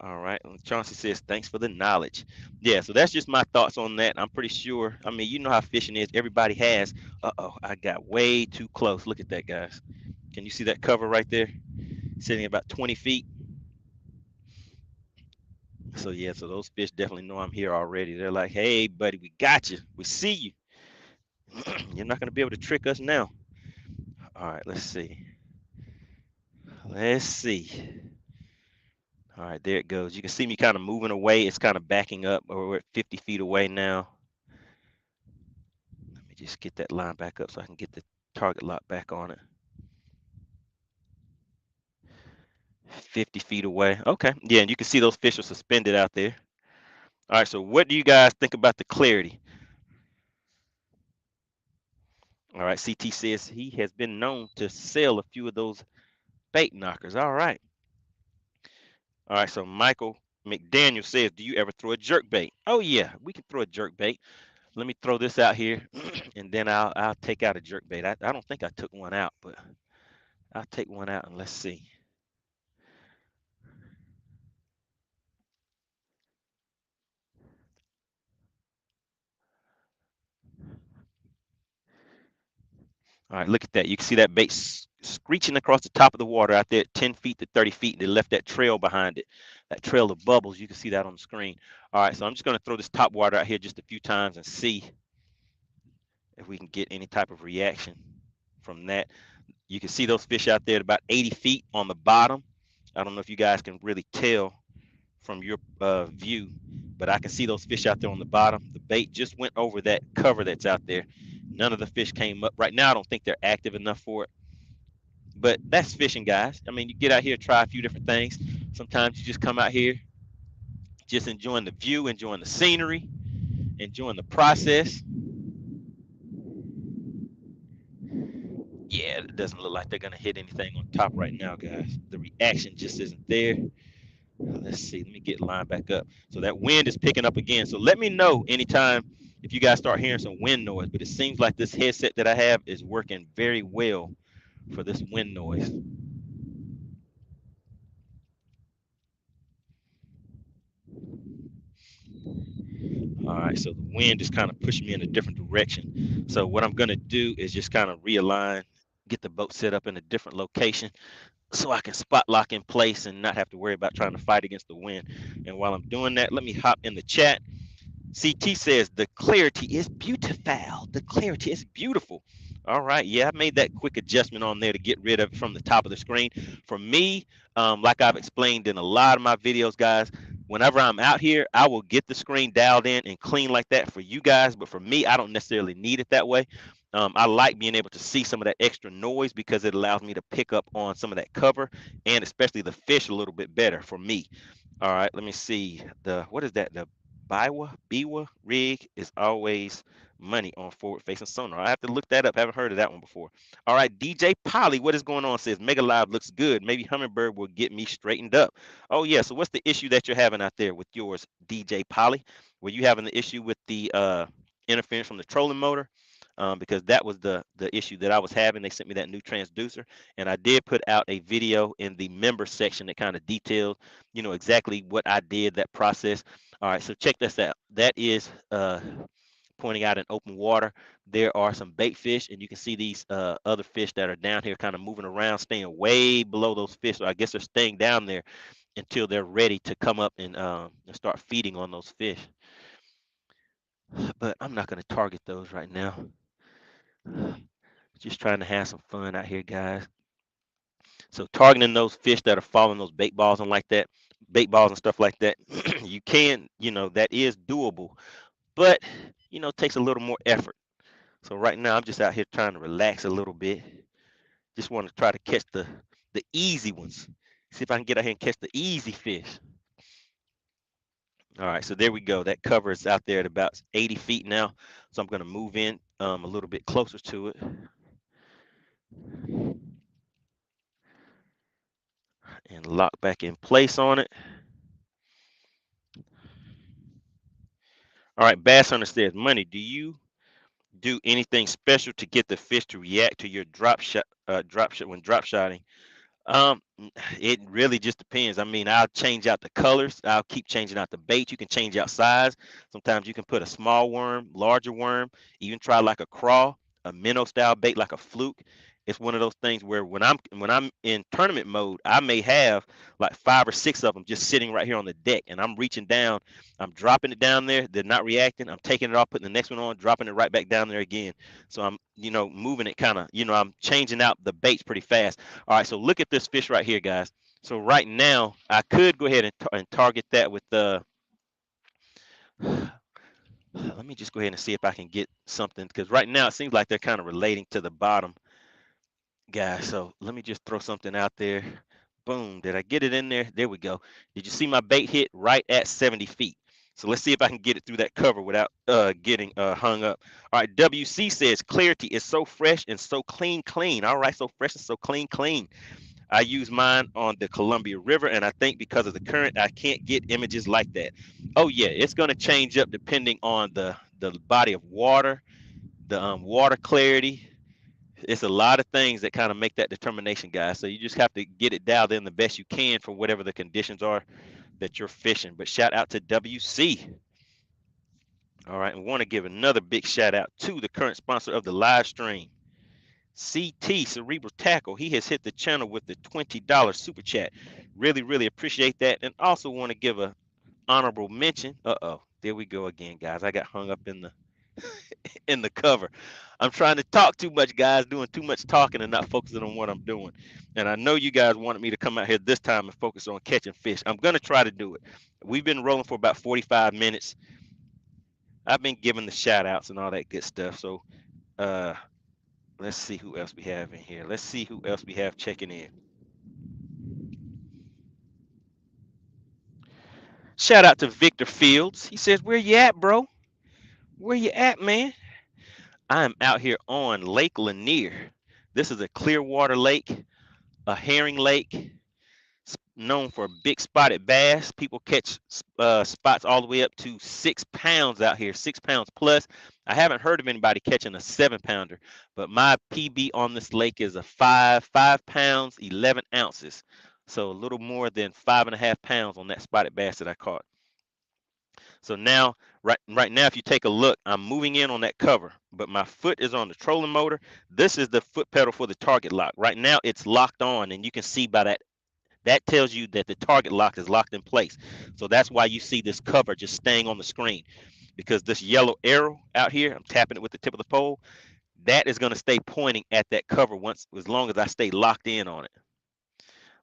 All right. Chauncey says, thanks for the knowledge. Yeah, so that's just my thoughts on that. I'm pretty sure. I mean, you know how fishing is. Everybody has. Uh-oh, I got way too close. Look at that, guys. Can you see that cover right there? Sitting about 20 feet. So yeah, so those fish definitely know I'm here already. They're like, hey, buddy, we got you. We see you. You're not going to be able to trick us now. All right, let's see. Let's see. All right, there it goes. You can see me kind of moving away. It's kind of backing up. We're at 50 feet away now. Let me just get that line back up so I can get the target lock back on it. 50 feet away. Okay. Yeah, and you can see those fish are suspended out there. All right, so what do you guys think about the clarity? All right, CT says he has been known to sell a few of those bait knockers. All right. All right, so Michael McDaniel says, do you ever throw a jerk bait? Oh yeah, we can throw a jerk bait. Let me throw this out here, and then I'll take out a jerk bait. I don't think I took one out, but I'll take one out and let's see. All right, look at that. You can see that bait screeching across the top of the water out there at 10 feet to 30 feet. They left that trail behind it, that trail of bubbles. You can see that on the screen. All right, so I'm just going to throw this top water out here just a few times and see if we can get any type of reaction from that. You can see those fish out there at about 80 feet on the bottom. I don't know if you guys can really tell from your view, but I can see those fish out there on the bottom. The bait just went over that cover that's out there. None of the fish came up. Right now, I don't think they're active enough for it. But that's fishing, guys. I mean, you get out here, try a few different things. Sometimes you just come out here, just enjoying the view, enjoying the scenery, enjoying the process. doesn't look like they're gonna hit anything on top right now, guys. The reaction just isn't there. Let's see, let me get lined back up. So that wind is picking up again. So let me know anytime if you guys start hearing some wind noise, but it seems like this headset that I have is working very well for this wind noise. All right, so the wind is kind of pushing me in a different direction. So what I'm gonna do is just kind of realign, get the boat set up in a different location so I can spot lock in place and not have to worry about trying to fight against the wind. And while I'm doing that, let me hop in the chat. CT says the clarity is beautiful. The clarity is beautiful. All right. Yeah, I made that quick adjustment on there to get rid of it from the top of the screen. For me, like I've explained in a lot of my videos, guys, whenever I'm out here, I will get the screen dialed in and clean like that for you guys. But for me, I don't necessarily need it that way. I like being able to see some of that extra noise because it allows me to pick up on some of that cover and especially the fish a little bit better for me. All right, let me see. What is that? The Biwa rig is always money on forward facing sonar. I have to look that up. Haven't heard of that one before. All right, DJ Polly, what is going on? Says Mega Live looks good. Maybe Humminbird will get me straightened up. Oh yeah. So what's the issue that you're having out there with yours, DJ Polly? Were you having the issue with the interference from the trolling motor? Because that was the issue that I was having. They sent me that new transducer, and I did put out a video in the member section that kind of detailed, you know, exactly what I did, that process. All right, so check this out. That is pointing out in open water. There are some bait fish, and you can see these other fish that are down here kind of moving around, staying way below those fish. So I guess they're staying down there until they're ready to come up and start feeding on those fish. But I'm not going to target those right now. Just trying to have some fun out here, guys. So targeting those fish that are following those bait balls and like that, bait balls and stuff like that, you can, you know, that is doable, but you know, it takes a little more effort. So right now I'm just out here trying to relax a little bit. Just want to try to catch the easy ones. See if I can get out here and catch the easy fish. All right, so there we go. That cover is out there at about 80 feet now. So I'm going to move in a little bit closer to it. And lock back in place on it. All right, Bass Hunter says, Money, do you do anything special to get the fish to react to your drop shot when drop shotting? Um, it really just depends. I mean, I'll change out the colors. I'll keep changing out the bait. You can change out size. Sometimes you can put a small worm, larger worm, even try like a craw, a minnow style bait like a fluke. It's one of those things where when I'm in tournament mode, I may have like 5 or 6 of them just sitting right here on the deck, and I'm reaching down, I'm dropping it down there. They're not reacting. I'm taking it off, putting the next one on, dropping it right back down there again. So I'm, you know, moving it kind of, you know, I'm changing out the baits pretty fast. All right, so look at this fish right here, guys. So right now, I could go ahead and target that with the. Let me just go ahead and see if I can get something, because right now it seems like they're kind of relating to the bottom, guys. So let me just throw something out there. Boom. Did I get it in there? There we go. Did you see my bait hit right at 70 feet? So let's see if I can get it through that cover without getting hung up. All right, WC says clarity is so fresh and so clean. All right, so fresh and so clean. I use mine on the Columbia River, and I think because of the current, I can't get images like that. Oh yeah, it's going to change up depending on the body of water, the water clarity. It's a lot of things that kind of make that determination, guys. So you just have to get it dialed in the best you can for whatever the conditions are that you're fishing. But shout out to WC. All right, and want to give another big shout out to the current sponsor of the live stream, CT Cerebral Tackle. He has hit the channel with the $20 super chat. Really appreciate that. And also want to give a honorable mention. There we go again, guys. I got hung up in the in the cover. I'm trying to talk too much, guys, doing too much talking and not focusing on what I'm doing. And I know you guys wanted me to come out here this time and focus on catching fish. I'm going to try to do it. We've been rolling for about 45 minutes. I've been giving the shout outs and all that good stuff. So let's see who else we have in here. Let's see who else we have checking in. Shout out to Victor Fields. He says, where you at, bro? Where you at, man? I am out here on Lake Lanier. This is a clear water lake, a herring lake, known for big spotted bass. People catch spots all the way up to 6 pounds out here, 6 pounds plus. I haven't heard of anybody catching a 7-pounder, but my PB on this lake is a 5 pounds, 11 ounces. So a little more than 5.5 pounds on that spotted bass that I caught. So now, right now, if you take a look, I'm moving in on that cover, but my foot is on the trolling motor. This is the foot pedal for the target lock. Right now, it's locked on, and you can see by that tells you that the target lock is locked in place. So that's why you see this cover just staying on the screen, because this yellow arrow out here, I'm tapping it with the tip of the pole, that is going to stay pointing at that cover as long as I stay locked in on it.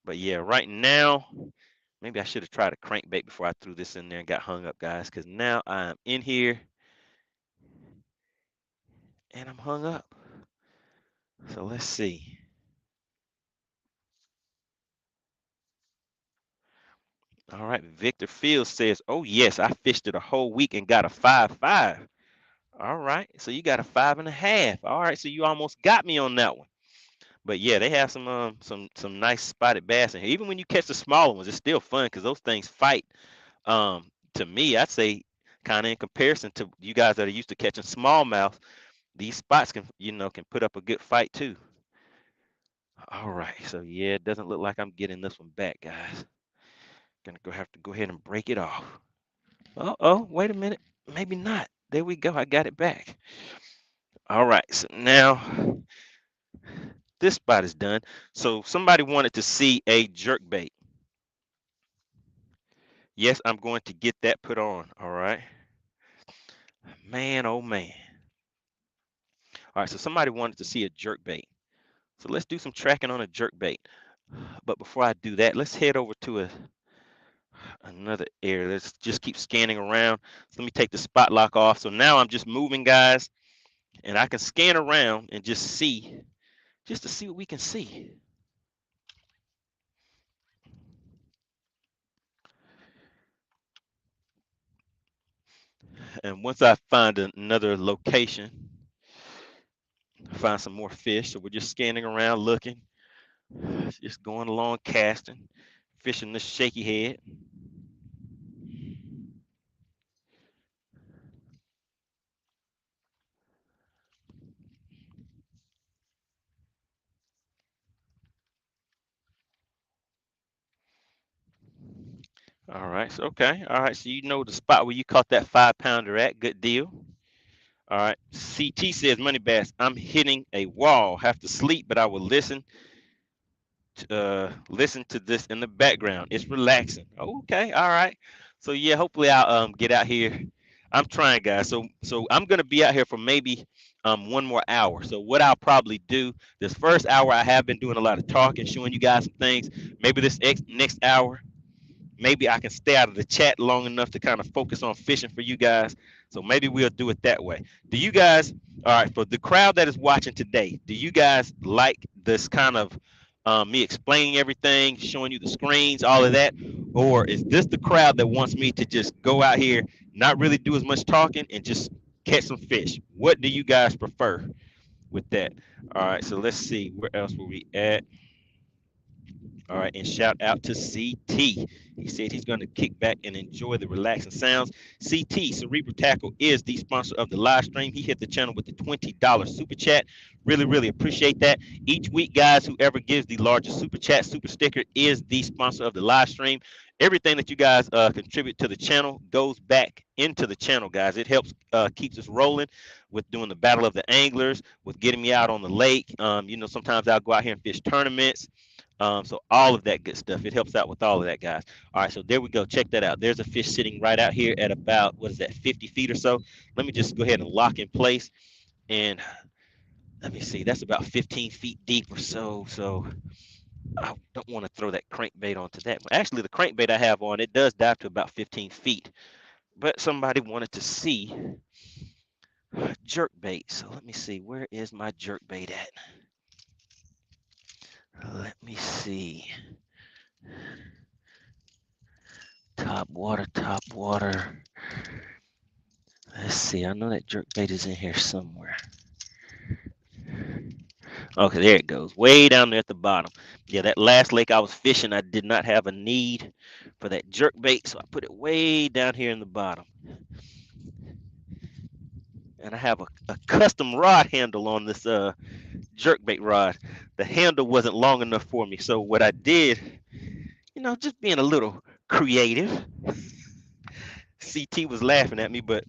But yeah, right now, maybe I should have tried a crankbait before I threw this in there and got hung up, guys, because now I'm in here and I'm hung up. So let's see. All right, Victor Fields says, oh yes, I fished it a whole week and got a 5.5. All right, so you got a 5.5. All right, so you almost got me on that one. But yeah, they have some nice spotted bass in here. Even when you catch the smaller ones, it's still fun because those things fight. To me, I'd say kind of in comparison to you guys that are used to catching smallmouth, these spots can put up a good fight too. All right, so yeah, it doesn't look like I'm getting this one back, guys. Gonna have to go ahead and break it off. Oh, wait a minute, maybe not. There we go, I got it back. All right, so now this spot is done. So somebody wanted to see a jerk bait. Yes, I'm going to get that put on. All right. Man, oh man. All right, so somebody wanted to see a jerk bait. So let's do some tracking on a jerk bait. But before I do that, let's head over to another area. Let's just keep scanning around. So let me take the spot lock off. So now I'm just moving, guys, and I can scan around and just to see what we can see. And once I find another location, find some more fish. So we're just scanning around, looking, just going along, casting, fishing this shaky head. All right, so okay. All right, so you know the spot where you caught that 5-pounder at. Good deal. All right. CT says, MoneyBass, I'm hitting a wall. Have to sleep, but I will listen to this in the background. It's relaxing. Okay. All right. So yeah, hopefully I'll get out here. I'm trying, guys. So I'm gonna be out here for maybe 1 more hour. So what I'll probably do this first hour, I have been doing a lot of talking, showing you guys some things. Maybe this next hour, maybe I can stay out of the chat long enough to kind of focus on fishing for you guys. So maybe we'll do it that way. Do you guys, all right, for the crowd that is watching today, do you guys like this kind of me explaining everything, showing you the screens, all of that? Or is this the crowd that wants me to just go out here, not really do as much talking and just catch some fish? What do you guys prefer with that? All right, so let's see, where else were we at? All right, and shout out to CT. He said he's going to kick back and enjoy the relaxing sounds. CT, Cerebral Tackle, is the sponsor of the live stream. He hit the channel with the $20 super chat. Really, really appreciate that. Each week, guys, whoever gives the largest super chat, super sticker, is the sponsor of the live stream. Everything that you guys contribute to the channel goes back into the channel, guys. It helps keeps us rolling with doing the Battle of the Anglers, with getting me out on the lake. Sometimes I'll go out here and fish tournaments. So all of that good stuff, it helps out with all of that, guys. All right, so there we go. Check that out. There's a fish sitting right out here at about, 50 feet or so. Let me just go ahead and lock in place. And let me see, that's about 15 feet deep or so. So I don't want to throw that crankbait onto that. Actually, the crankbait I have on, it does dive to about 15 feet. But somebody wanted to see jerk bait. So let me see, where is my jerk bait at? Let me see. Top water. Let's see. I know that jerk bait is in here somewhere. Okay, there it goes. Way down there at the bottom. Yeah, that last lake I was fishing, I did not have a need for that jerk bait, so I put it way down here in the bottom. And I have a custom rod handle on this jerk bait rod. The handle wasn't long enough for me, so what I did, just being a little creative. CT was laughing at me, but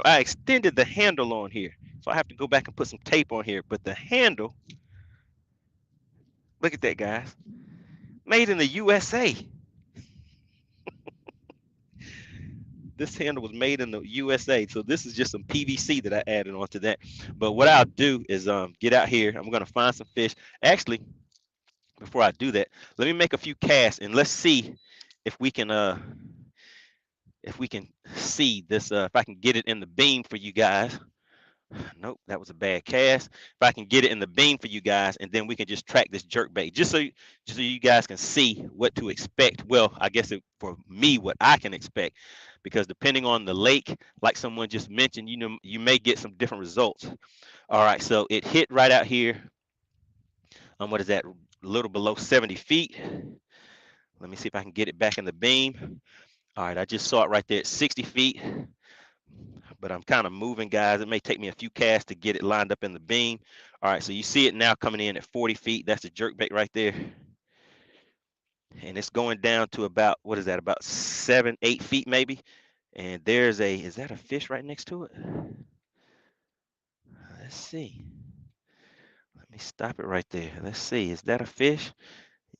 I extended the handle on here, so I have to go back and put some tape on here. But the handle, look at that, guys, made in the USA. This handle was made in the USA, so this is just some PVC that I added onto that. But what I'll do is get out here. I'm gonna find some fish. Actually, before I do that, let me make a few casts and let's see if we can see this. If I can get it in the beam for you guys. Nope, that was a bad cast. If I can get it in the beam for you guys, and then we can just track this jerk bait, just so you guys can see what to expect. Well, I guess for me, what I can expect, because depending on the lake, like someone just mentioned, you may get some different results. All right, so it hit right out here. What is that? A little below 70 feet. Let me see if I can get it back in the beam. All right, I just saw it right there at 60 feet. But I'm kind of moving, guys. It may take me a few casts to get it lined up in the beam. All right, so you see it now coming in at 40 feet. That's the jerk bait right there. And it's going down to about, what is that, about 7, 8 feet maybe. And there's is that a fish right next to it? Let's see. Let me stop it right there. Let's see, is that a fish?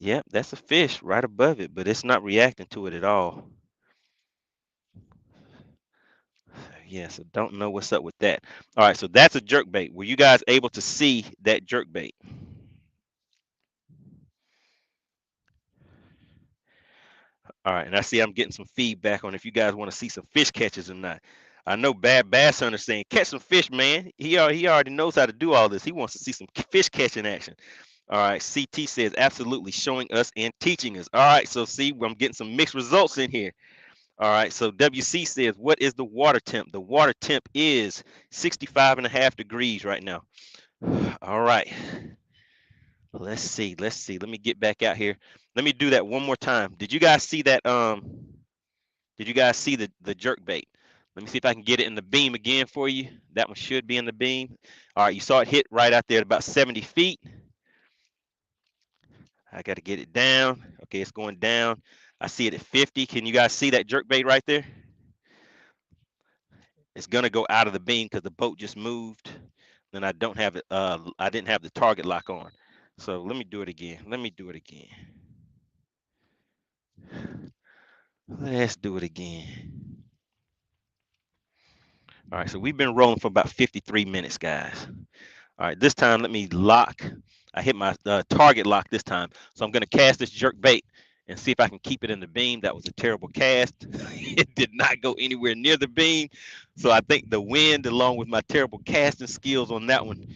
Yep, that's a fish right above it, but it's not reacting to it at all. Yeah, so don't know what's up with that. All right, so that's a jerk bait. Were you guys able to see that jerk bait? All right, and I see I'm getting some feedback on if you guys want to see some fish catches or not. I know Bad Bass Hunter saying catch some fish, man. He already knows how to do all this. He wants to see some fish catching action. All right, CT says absolutely, showing us and teaching us. All right, so see, I'm getting some mixed results in here. All right, so WC says, what is the water temp? The water temp is 65.5 degrees right now. All right. Let's see. Let me get back out here. Let me do that one more time. Did you guys see that? Did you guys see the jerk bait? Let me see if I can get it in the beam again for you. That one should be in the beam. All right, you saw it hit right out there at about 70 feet. I got to get it down. Okay, it's going down. I see it at 50. Can you guys see that jerk bait right there? It's gonna go out of the beam because the boat just moved. Then I don't have it. I didn't have the target lock on. So let me do it again. Let's do it again. All right, so we've been rolling for about 53 minutes, guys. All right, this time let me lock. I hit my target lock this time. So I'm going to cast this jerk bait and see if I can keep it in the beam. That was a terrible cast. It did not go anywhere near the beam. So I think the wind, along with my terrible casting skills on that one,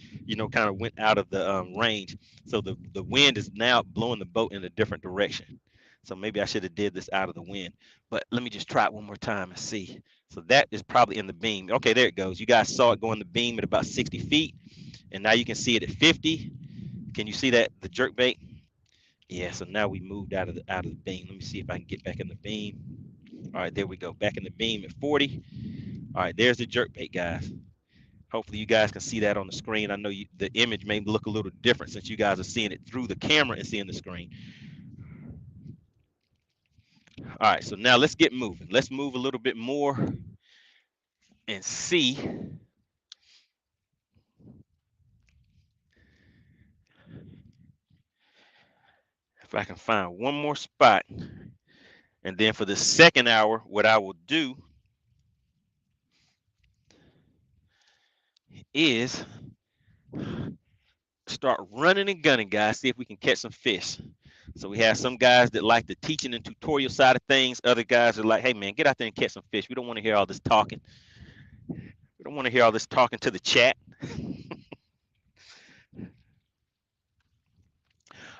kind of went out of the range. So the wind is now blowing the boat in a different direction. So maybe I should have did this out of the wind. But let me just try it one more time and see. So that is probably in the beam. Okay, there it goes. You guys saw it go in the beam at about 60 feet. And now you can see it at 50. Can you see that, the jerk bait? Yeah, so now we moved out of the beam. Let me see if I can get back in the beam. All right, there we go. Back in the beam at 40. All right, there's the jerk bait, guys. Hopefully you guys can see that on the screen. I know the image may look a little different since you guys are seeing it through the camera and seeing the screen. All right, so now let's get moving. Let's move a little bit more and see if I can find one more spot. And then for the second hour, what I will do is start running and gunning, guys, see if we can catch some fish. So we have some guys that like the teaching and tutorial side of things. Other guys are like, hey, man, get out there and catch some fish. We don't want to hear all this talking. We don't want to hear all this talking to the chat.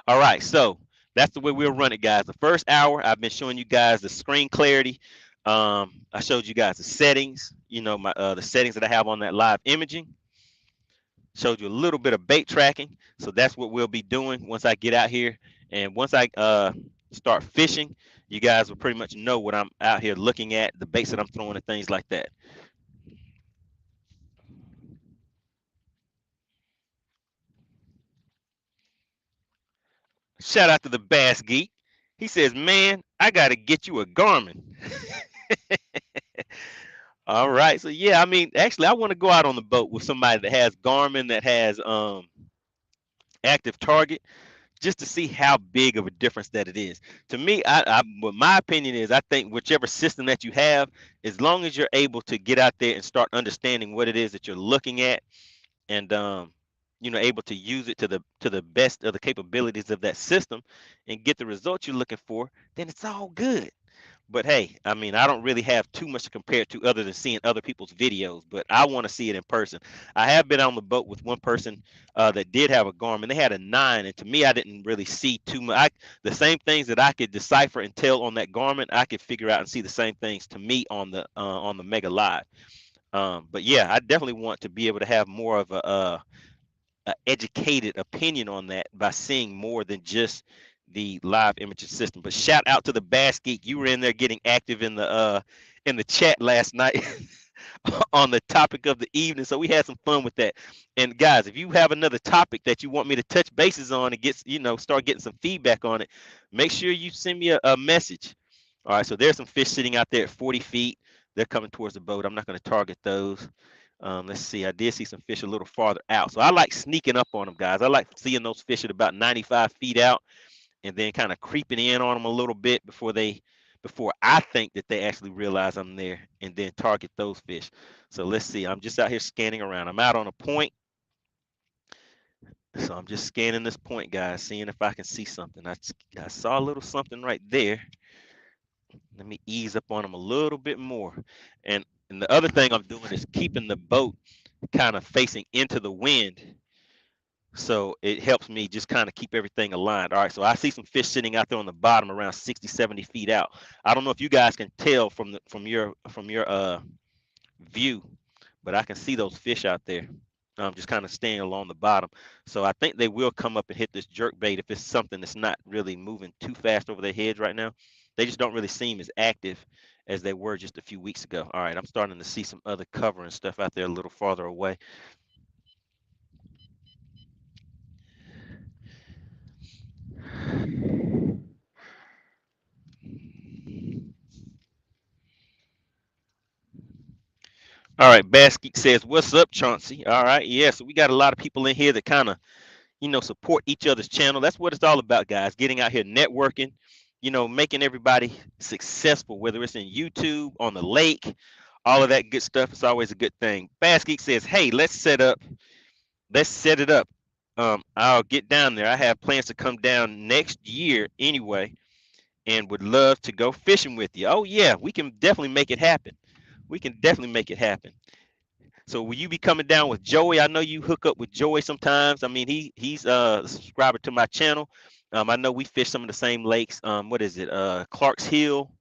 All right, so that's the way we'll run it, guys. The first hour, I've been showing you guys the screen clarity. I showed you guys the settings, the settings that I have on that live imaging. Showed you a little bit of bait tracking. So that's what we'll be doing once I get out here. And once I start fishing, you guys will pretty much know what I'm out here looking at, the baits that I'm throwing and things like that. Shout out to the Bass Geek. He says, man, I got to get you a Garmin. All right. So yeah, I mean, actually I want to go out on the boat with somebody that has Garmin, that has active target, just to see how big of a difference that it is. To me, what my opinion is, I think whichever system that you have, as long as you're able to get out there and start understanding what it is that you're looking at, and able to use it to the best of the capabilities of that system and get the results you're looking for, then it's all good. But hey, I mean, I don't really have too much to compare it to other than seeing other people's videos, but I want to see it in person. I have been on the boat with one person that did have a Garmin. They had a 9, and to me, I didn't really see too much. The same things that I could decipher and tell on that Garmin, I could figure out and see the same things to me on the Mega Live. But yeah, I definitely want to be able to have more of a educated opinion on that by seeing more than just the live imaging system. But shout out to the Bass Geek. You were in there getting active in the chat last night on the topic of the evening. So we had some fun with that. And guys, if you have another topic that you want me to touch bases on and start getting some feedback on it, make sure you send me a message. All right, so there's some fish sitting out there at 40 feet. They're coming towards the boat. I'm not going to target those. Let's see. I did see some fish a little farther out. So I like sneaking up on them, guys. I like seeing those fish at about 95 feet out and then kind of creeping in on them a little bit before I think that they actually realize I'm there, and then target those fish. So let's see. I'm just out here scanning around. I'm out on a point. So I'm just scanning this point, guys, seeing if I can see something. I saw a little something right there. Let me ease up on them a little bit more. And the other thing I'm doing is keeping the boat kind of facing into the wind. So it helps me just kind of keep everything aligned. All right, so I see some fish sitting out there on the bottom around 60, 70 feet out. I don't know if you guys can tell from your view, but I can see those fish out there. Just kind of staying along the bottom. So I think they will come up and hit this jerk bait if it's something that's not really moving too fast over their heads right now. They just don't really seem as active as they were just a few weeks ago. All right, I'm starting to see some other cover and stuff out there a little farther away. All right, Basket says, "What's up, Chauncey?" All right, yeah. So we got a lot of people in here that kind of, support each other's channel. That's what it's all about, guys. Getting out here, networking, making everybody successful, whether it's in YouTube, on the lake, all of that good stuff. It's always a good thing. Basket says, "Hey, let's set it up. I'll get down there. I have plans to come down next year anyway, and would love to go fishing with you." Oh yeah, we can definitely make it happen. We can definitely make it happen. So will you be coming down with Joey? I know you hook up with Joey sometimes. I mean, he's a subscriber to my channel. I know we fish some of the same lakes. What is it? Clark's Hill,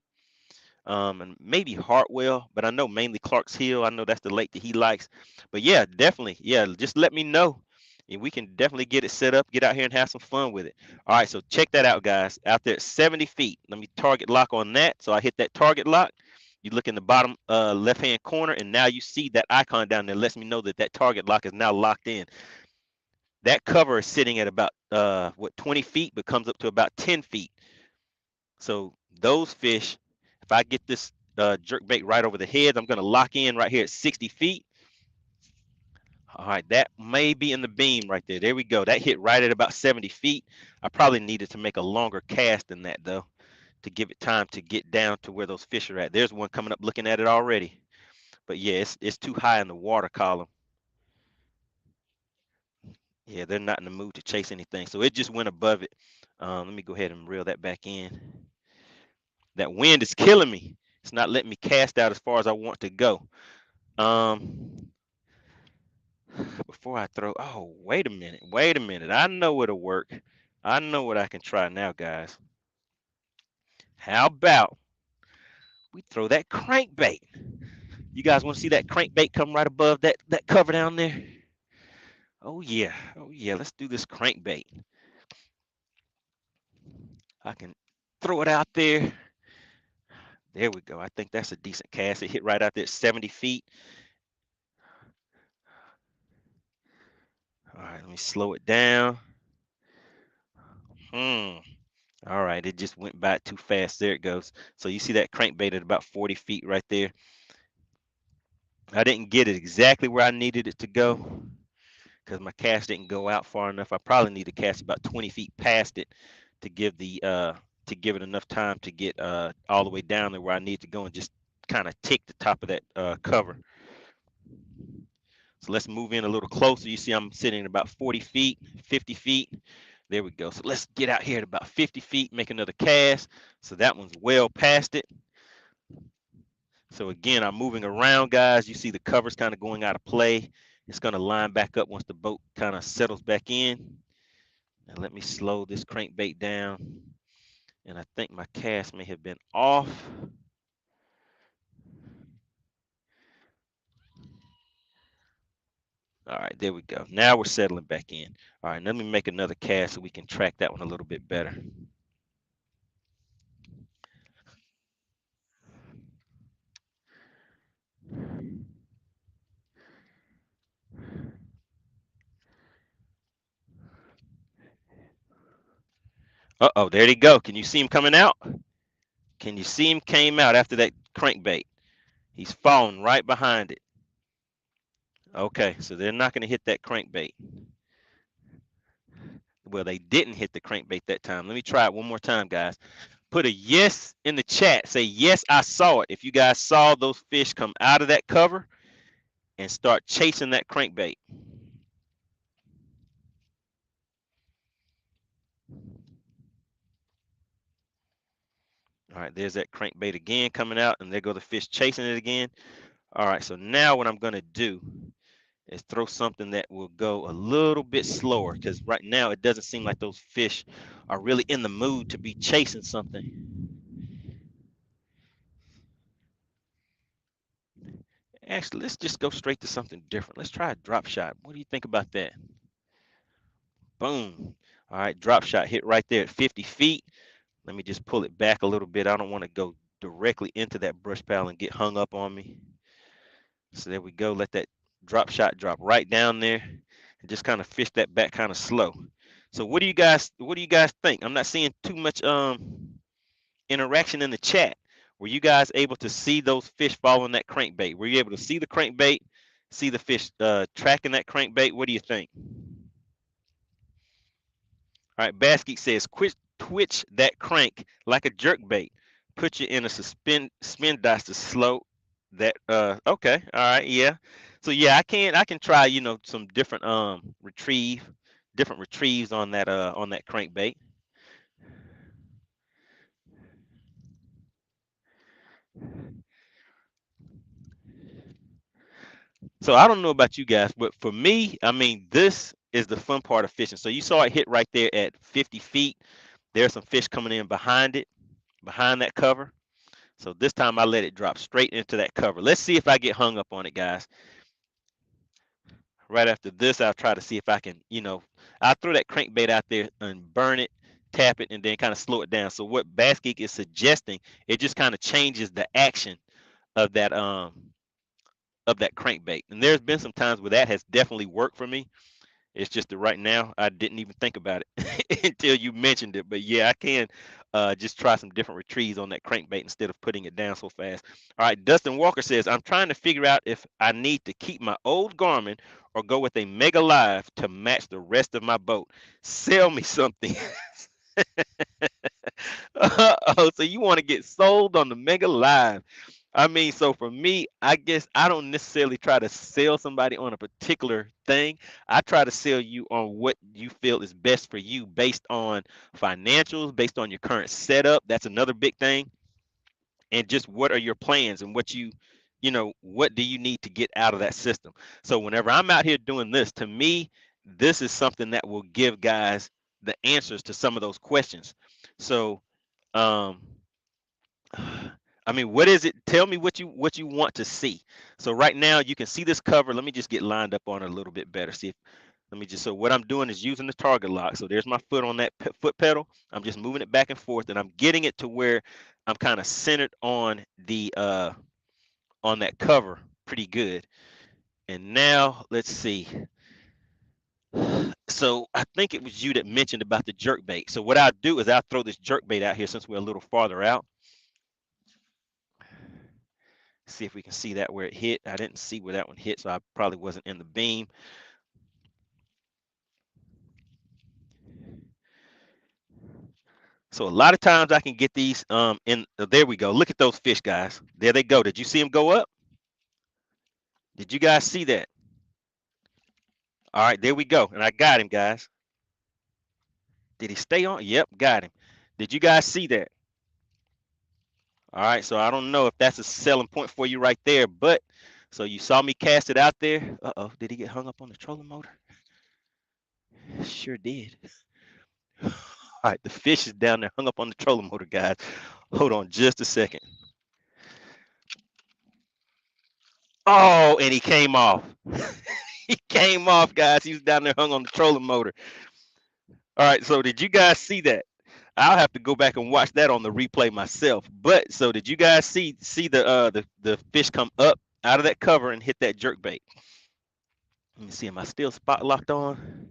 and maybe Hartwell, but I know mainly Clark's Hill. I know that's the lake that he likes. But yeah, definitely. Yeah, just let me know. And we can definitely get it set up, get out here and have some fun with it. All right, so check that out, guys. Out there at 70 feet. Let me target lock on that. So I hit that target lock. You look in the bottom left-hand corner, and now you see that icon down there. Lets me know that that target lock is now locked in. That cover is sitting at about 20 feet, but comes up to about 10 feet. So those fish, if I get this jerk bait right over the head, I'm going to lock in right here at 60 feet. All right, that may be in the beam right there. There we go. That hit right at about 70 feet. I probably needed to make a longer cast than that, though, to give it time to get down to where those fish are at. There's one coming up looking at it already. But yeah, it's too high in the water column. Yeah, they're not in the mood to chase anything. So it just went above it. Let me go ahead and reel that back in. That wind is killing me. It's not letting me cast out as far as I want to go. Before I throw, oh, wait a minute. I know what'll work. I know what I can try now, guys. How about we throw that crankbait? You guys want to see that crankbait come right above that cover down there? Oh yeah, oh yeah, let's do this crankbait. I can throw it out there. There we go. I think that's a decent cast. It hit right out there, 70 feet. All right, let me slow it down. All right, it just went by too fast. There it goes. So you see that crankbait at about 40 feet right there. I didn't get it exactly where I needed it to go because my cast didn't go out far enough. I probably need to cast about 20 feet past it to give it enough time to get all the way down there where I need to go and just kind of tick the top of that cover. So let's move in a little closer. You see I'm sitting at about 40 feet, 50 feet. There we go. So let's get out here at about 50 feet, make another cast. So that one's well past it. So again, I'm moving around, guys. You see the cover's kind of going out of play. It's going to line back up once the boat kind of settles back in. Now let me slow this crankbait down. And I think my cast may have been off. All right, there we go. Now we're settling back in. All right, let me make another cast so we can track that one a little bit better. Uh-oh, there they go. Can you see him coming out? Can you see him came out after that crankbait? He's falling right behind it. Okay, so they're not going to hit that crankbait. Well, they didn't hit the crankbait that time. Let me try it one more time, guys. Put a yes in the chat. Say, yes, I saw it. If you guys saw those fish come out of that cover and start chasing that crankbait. All right, there's that crankbait again coming out, and there go the fish chasing it again. All right, so now what I'm going to do is throw something that will go a little bit slower, because right now it doesn't seem like those fish are really in the mood to be chasing something. Actually, let's just go straight to something different. Let's try a drop shot. What do you think about that? Boom. All right, drop shot hit right there at 50 feet. Let me just pull it back a little bit. I don't want to go directly into that brush pile and get hung up on me. So there we go. Let that drop shot drop right down there and just kind of fish that back kind of slow. So what do you guys think? I'm not seeing too much interaction in the chat. Were you guys able to see those fish following that crankbait? Were you able to see the crankbait, see the fish tracking that crankbait? What do you think? All right, Basket says, twitch that crank like a jerk bait. Put you in a spin dice to slow that. Okay, all right, yeah. So yeah, I can try, some different different retrieves on that crankbait. So I don't know about you guys, but for me, I mean, this is the fun part of fishing. So you saw it hit right there at 50 feet. There's some fish coming in behind it, behind that cover. So this time I let it drop straight into that cover. Let's see if I get hung up on it, guys. Right after this, I'll try to see if I can, I'll throw that crankbait out there and burn it, tap it, and then kind of slow it down. So what Bass Geek is suggesting, it just kind of changes the action of that crankbait. And there's been some times where that has definitely worked for me. It's just that right now I didn't even think about it until you mentioned it. But yeah, I can just try some different retrieves on that crankbait instead of putting it down so fast. All right, Dustin Walker says, I'm trying to figure out if I need to keep my old Garmin or go with a Mega Live to match the rest of my boat. Sell me something. Oh, so you want to get sold on the Mega Live. I mean, so for me, I guess I don't necessarily try to sell somebody on a particular thing. I try to sell you on what you feel is best for you based on financials, based on your current setup. That's another big thing. And just what are your plans and what do you need to get out of that system? So whenever I'm out here doing this, to me, this is something that will give guys the answers to some of those questions. So, um, I mean, what is it? Tell me what you want to see. So right now you can see this cover. Let me just get lined up on it a little bit better. Let Let me just, so what I'm doing is using the target lock. So there's my foot on that foot pedal. I'm just moving it back and forth, and I'm getting it to where I'm kind of centered on the on that cover pretty good. And now let's see. So I think it was you that mentioned about the jerk bait. So what I'll do is I'll throw this jerk bait out here since we're a little farther out. See if we can see that where it hit. I didn't see where that one hit, so I probably wasn't in the beam. So a lot of times I can get these in, there we go. Look at those fish, guys. There they go. Did you see them go up? Did you guys see that? All right, there we go. And I got him, guys. Did he stay on? Yep, got him. Did you guys see that? All right, so I don't know if that's a selling point for you right there, but so you saw me cast it out there. Uh-oh, did he get hung up on the trolling motor? Sure did. All right, the fish is down there hung up on the trolling motor, guys. Hold on just a second. Oh, and he came off. He came off, guys. He was down there hung on the trolling motor. All right, so did you guys see that? I'll have to go back and watch that on the replay myself. But so did you guys see the fish come up out of that cover and hit that jerk bait? Let me see. Am I still spot locked on?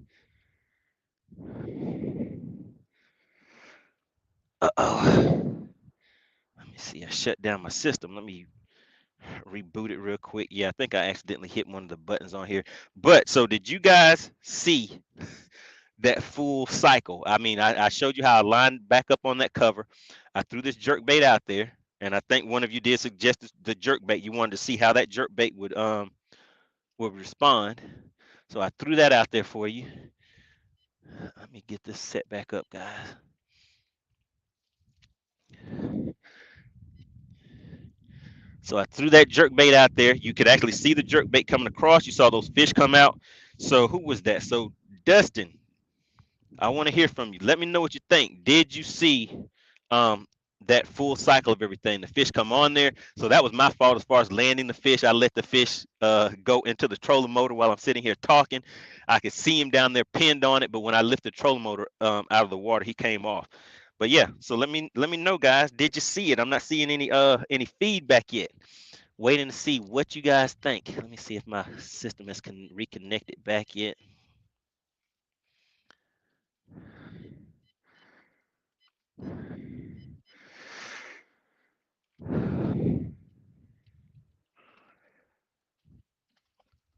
Uh-oh. Let me see. I shut down my system. Let me reboot it real quick. Yeah, I think I accidentally hit one of the buttons on here. But so did you guys see that full cycle? I mean, I showed you how I lined back up on that cover. I threw this jerk bait out there, and I think one of you did suggest the jerk bait. You wanted to see how that jerk bait would respond. So I threw that out there for you. Let me get this set back up, guys. So I threw that jerk bait out there. You could actually see the jerk bait coming across. You saw those fish come out. So who was that? So Dustin, I want to hear from you. Let me know what you think. Did you see um, that full cycle of everything? The fish come on there. So that was my fault as far as landing the fish. I let the fish go into the trolling motor while I'm sitting here talking. I could see him down there pinned on it, but when I lifted the trolling motor out of the water, he came off. But yeah, so let me know, guys. Did you see it? I'm not seeing any feedback yet. Waiting to see what you guys think. Let me see if my system has reconnected back yet.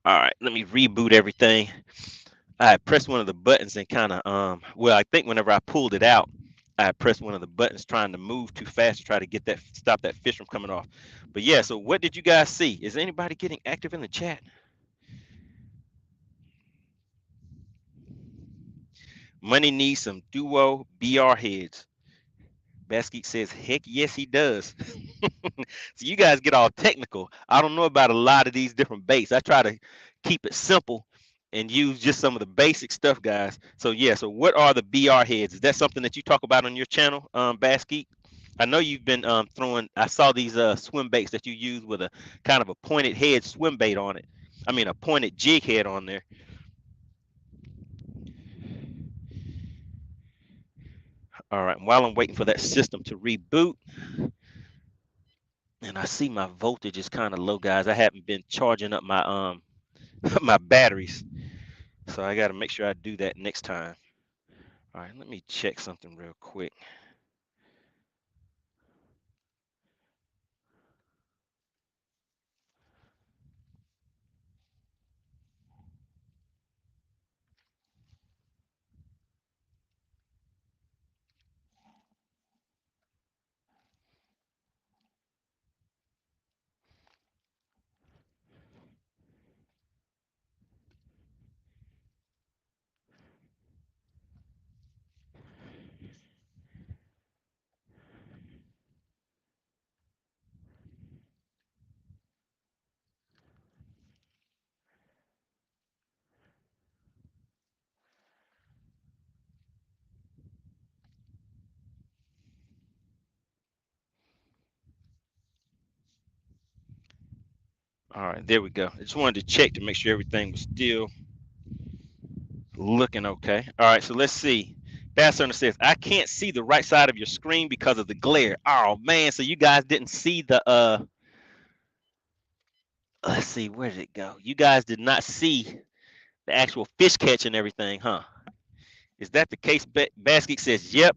All right, let me reboot everything. I pressed one of the buttons and kind of well, I think whenever I pulled it out, I pressed one of the buttons trying to move too fast to try to get that, stop that fish from coming off. But yeah, so what did you guys see? Is anybody getting active in the chat? Money needs some duo BR heads. Basket says, heck yes, he does. So you guys get all technical. I don't know about a lot of these different baits. I try to keep it simple and use just some of the basic stuff, guys. So yeah, so what are the BR heads? Is that something that you talk about on your channel, Basket? I know you've been throwing, I saw these swim baits that you use with a kind of a pointed head swim bait on it. I mean, a pointed jig head on there. All right, while I'm waiting for that system to reboot, and I see my voltage is kind of low, guys. I haven't been charging up my my batteries, so I got to make sure I do that next time. All right, let me check something real quick. All right, there we go. I just wanted to check to make sure everything was still Looking okay. All right, so let's see. Bass Owner says, I can't see the right side of your screen because of the glare. Oh man, so you guys didn't see the let's see, where did it go? You guys did not see the actual fish catch and everything, huh? Is that the case? Basket says, yep,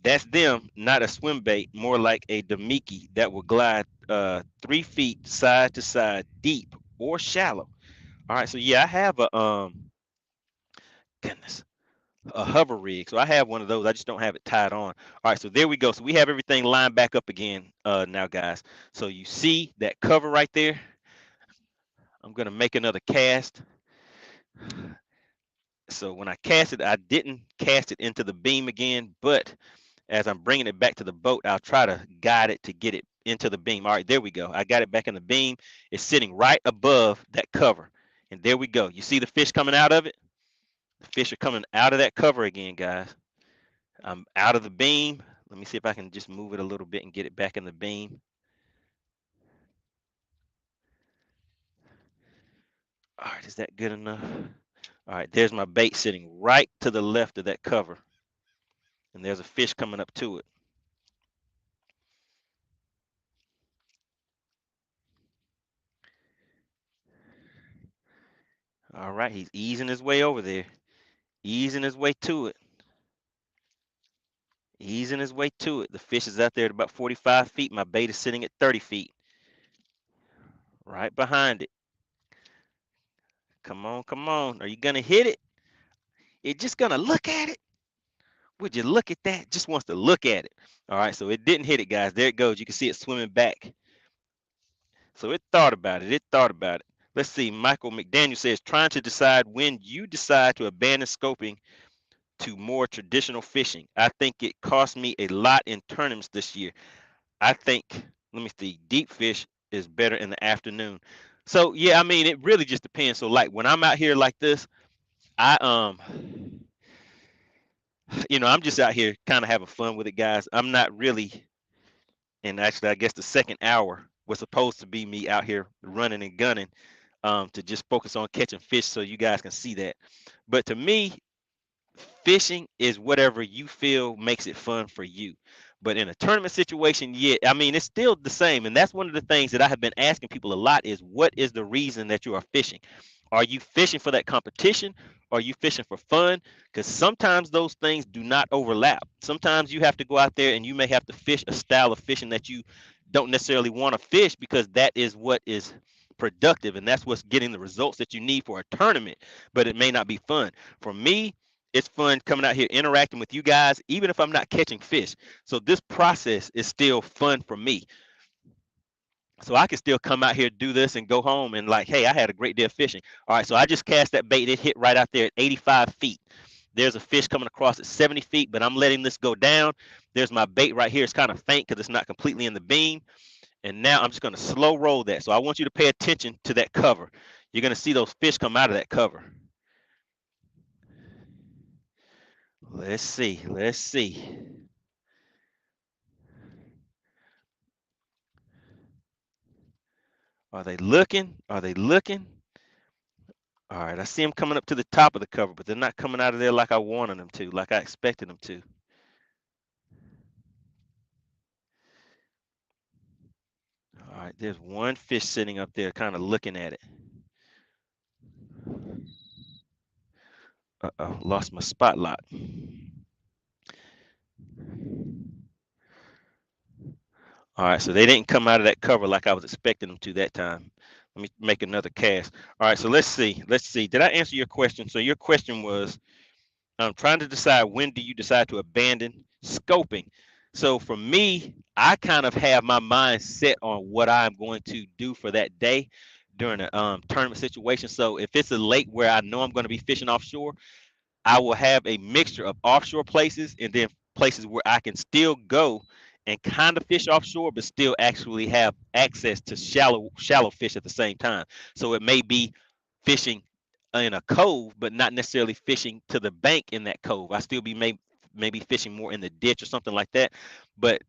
that's them, not a swim bait, more like a Damiki that will glide 3 feet side to side, deep or shallow. All right, so yeah, I have a goodness, a hover rig. So I have one of those. I just don't have it tied on. All right, so there we go. So we have everything lined back up again now, guys. So you see that cover right there. I'm gonna make another cast. So when I cast it, I didn't cast it into the beam again, but as I'm bringing it back to the boat, I'll try to guide it to get it into the beam. All right, there we go. I got it back in the beam. It's sitting right above that cover. And there we go. You see the fish coming out of it? The fish are coming out of that cover again, guys. I'm out of the beam. Let me see if I can just move it a little bit and get it back in the beam. All right, is that good enough? All right, there's my bait sitting right to the left of that cover. And there's a fish coming up to it. All right, he's easing his way over there, easing his way to it, easing his way to it. The fish is out there at about 45 feet. My bait is sitting at 30 feet, right behind it. Come on, come on. Are you going to hit it? It's just going to look at it. Would you look at that? Just wants to look at it. All right, so it didn't hit it, guys. There it goes. You can see it swimming back. So it thought about it. It thought about it. Let's see. Michael McDaniel says, trying to decide when you decide to abandon scoping to more traditional fishing. I think it cost me a lot in tournaments this year. I think, let me see, deep fish is better in the afternoon. So yeah, I mean, it really just depends. So like when I'm out here like this, I I'm just out here kind of having fun with it, guys. I'm not really, and actually I guess the second hour was supposed to be me out here running and gunning, to just focus on catching fish so you guys can see that. But to me, fishing is whatever you feel makes it fun for you. But in a tournament situation, yeah, I mean, it's still the same. And that's one of the things that I have been asking people a lot is what is the reason that you are fishing? Are you fishing for that competition? Are you fishing for fun? Because sometimes those things do not overlap. Sometimes you have to go out there and you may have to fish a style of fishing that you don't necessarily want to fish because that is what is productive and that's what's getting the results that you need for a tournament, but it may not be fun. For me, it's fun coming out here interacting with you guys, even if I'm not catching fish. So this process is still fun for me. So I can still come out here, do this, and go home and like, hey, I had a great day of fishing. All right, so I just cast that bait. It hit right out there at 85 feet. There's a fish coming across at 70 feet, but I'm letting this go down. There's my bait right here. It's kind of faint because it's not completely in the beam. And now I'm just going to slow roll that. So I want you to pay attention to that cover. You're going to see those fish come out of that cover. Let's see. Let's see. Are they looking? Are they looking? All right, I see them coming up to the top of the cover, but they're not coming out of there like I wanted them to, like I expected them to. All right, there's one fish sitting up there kind of looking at it. Uh-oh, lost my spotlight. All right, so they didn't come out of that cover like I was expecting them to that time. Let me make another cast. All right, so let's see. Let's see. Did I answer your question? So your question was, I'm trying to decide when do you decide to abandon scoping. So for me, I kind of have my mind set on what I'm going to do for that day during a tournament situation. So if it's a lake where I know I'm going to be fishing offshore, I will have a mixture of offshore places and then places where I can still go and kind of fish offshore, but still actually have access to shallow fish at the same time. So it may be fishing in a cove, but not necessarily fishing to the bank in that cove. I still be maybe fishing more in the ditch or something like that. But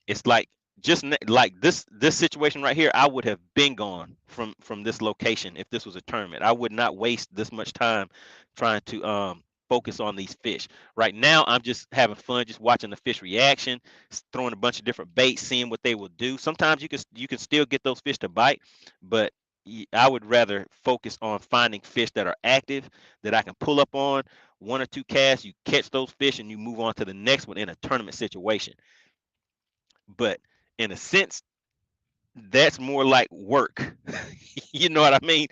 it's like just like this situation right here, I would have been gone from this location if this was a tournament. I would not waste this much time trying to focus on these fish. Right now, I'm just having fun, just watching the fish reaction, throwing a bunch of different baits, seeing what they will do. Sometimes you can still get those fish to bite, but I would rather focus on finding fish that are active that I can pull up on. One or two casts, you catch those fish and you move on to the next one in a tournament situation. But in a sense, that's more like work. You know what I mean?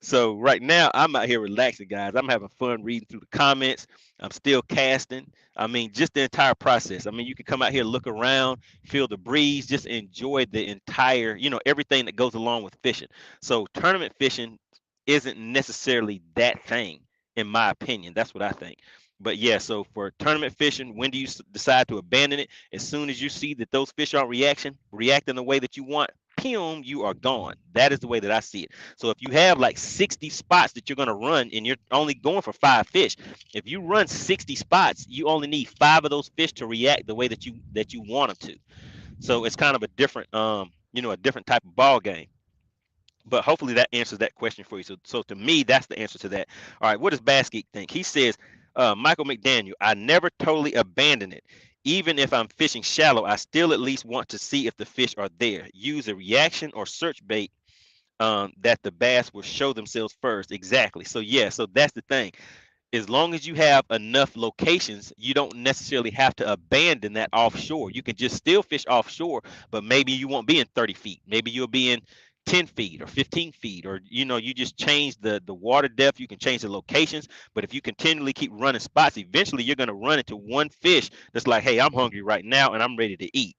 So right now I'm out here relaxing, guys. I'm having fun reading through the comments. I'm still casting. I mean, just the entire process. I mean, you can come out here, look around, feel the breeze, just enjoy the entire, everything that goes along with fishing. So tournament fishing isn't necessarily that thing, in my opinion. That's what I think. But yeah, so for tournament fishing, when do you decide to abandon it? As soon as you see that those fish aren't reacting the way that you want, boom, you are gone. That is the way that I see it. So if you have like 60 spots that you're going to run and you're only going for 5 fish, if you run 60 spots, you only need 5 of those fish to react the way that you want them to. So it's kind of a different a different type of ball game. But hopefully that answers that question for you. So to me, that's the answer to that. All right, what does Bass Geek think? He says, Michael McDaniel, I never totally abandon it. Even if I'm fishing shallow, I still at least want to see if the fish are there. Use a reaction or search bait that the bass will show themselves first. Exactly. So yeah, so that's the thing. As long as you have enough locations, you don't necessarily have to abandon that offshore. You can just still fish offshore, but maybe you won't be in 30 feet. Maybe you'll be in 10 feet or 15 feet, or you just change the water depth. You can change the locations, but if you continually keep running spots, eventually you're going to run into one fish that's like, hey, I'm hungry right now and I'm ready to eat.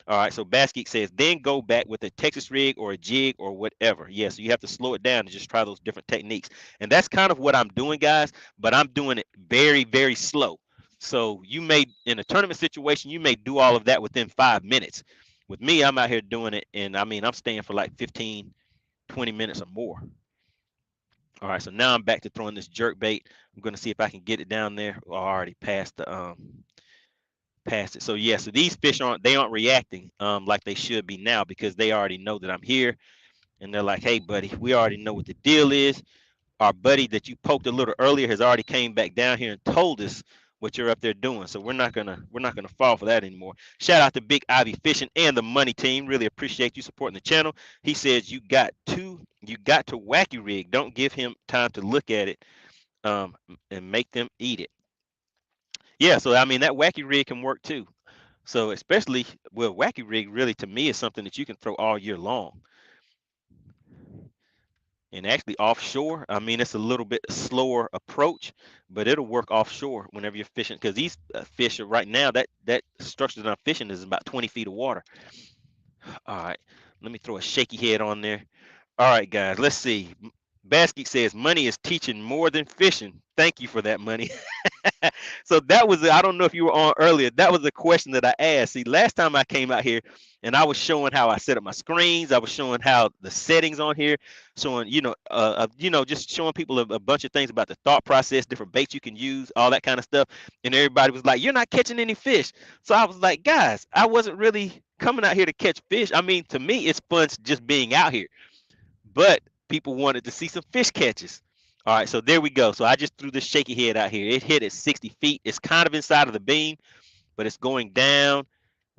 All right, so Bass Geek says, then go back with a Texas rig or a jig or whatever. Yeah, so you have to slow it down and just try those different techniques. And that's kind of what I'm doing, guys, but I'm doing it very, very slow. So you may, in a tournament situation, you may do all of that within 5 minutes. With me, I'm out here doing it, and I mean, I'm staying for like 15, 20 minutes or more. All right, so now I'm back to throwing this jerk bait. I'm going to see if I can get it down there. Oh, I already passed it. So yeah, so these fish aren't reacting like they should be now because they already know that I'm here, and they're like, hey buddy, we already know what the deal is. Our buddy that you poked a little earlier has already came back down here and told us what you're up there doing. So we're not gonna fall for that anymore. Shout out to Big Ivy Fishing and the Money Team. Really appreciate you supporting the channel. He says you got to wacky rig. Don't give him time to look at it and make them eat it. Yeah, so I mean that wacky rig can work too. So especially, well, wacky rig really to me is something that you can throw all year long. And actually offshore, I mean, it's a little bit slower approach, but it'll work offshore whenever you're fishing because these fish are right now, that structure that I'm fishing is about 20 feet of water. All right, let me throw a shaky head on there. All right, guys, let's see. Basket says money is teaching more than fishing. Thank you for that, money. So that was, I don't know if you were on earlier. That was the question that I asked. See, last time I came out here and I was showing how I set up my screens. I was showing how the settings on here, showing, just showing people a bunch of things about the thought process, different baits you can use, all that kind of stuff. And everybody was like, you're not catching any fish. So I was like, guys, I wasn't really coming out here to catch fish. I mean, to me, it's fun just being out here. But people wanted to see some fish catches. All right, so there we go. So I just threw this shaky head out here. It hit at 60 feet. It's kind of inside of the beam, but it's going down.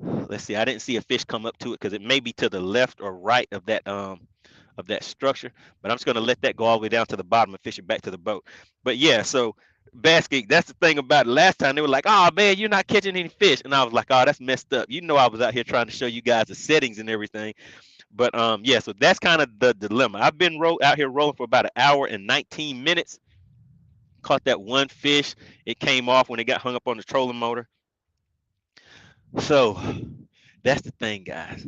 Let's see. I didn't see a fish come up to it because it may be to the left or right of that structure. But I'm just gonna let that go all the way down to the bottom and fish it back to the boat. But yeah, so basket. That's the thing about it. Last time they were like, "Oh man, you're not catching any fish," and I was like, "Oh, that's messed up." You know, I was out here trying to show you guys the settings and everything. But yeah, so that's kind of the dilemma. I've been out here rolling for about an hour and 19 minutes. Caught that one fish. It came off when it got hung up on the trolling motor. So that's the thing, guys.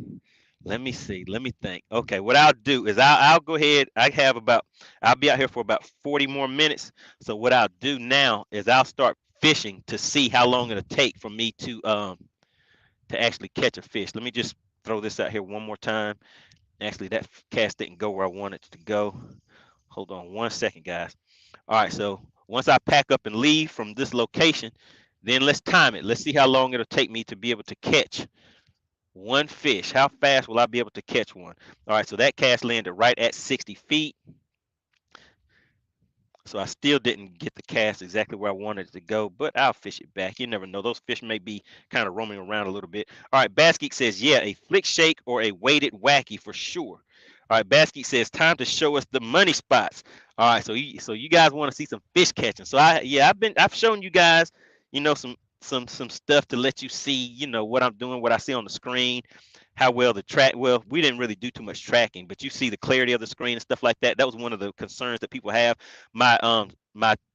Let me see. Let me think. Okay, what I'll do is I'll go ahead. I'll be out here for about 40 more minutes. So what I'll do now is I'll start fishing to see how long it'll take for me to actually catch a fish. Let me just throw this out here one more time. Actually, that cast didn't go where I wanted it to go. Hold on one second, guys. All right, so once I pack up and leave from this location, then let's time it. Let's see how long it'll take me to be able to catch one fish. How fast will I be able to catch one? All right, so that cast landed right at 60 feet. So I still didn't get the cast exactly where I wanted it to go, but I'll fish it back. You never know. Those fish may be kind of roaming around a little bit. All right, Baskeek says, yeah, a flick shake or a weighted wacky for sure. All right, Baskeek says, time to show us the money spots. All right, so you guys want to see some fish catching. So I've shown you guys, you know, some stuff to let you see, you know, what I'm doing, what I see on the screen, how well the track. Well, we didn't really do too much tracking, but you see the clarity of the screen and stuff like that. That was one of the concerns that people have. My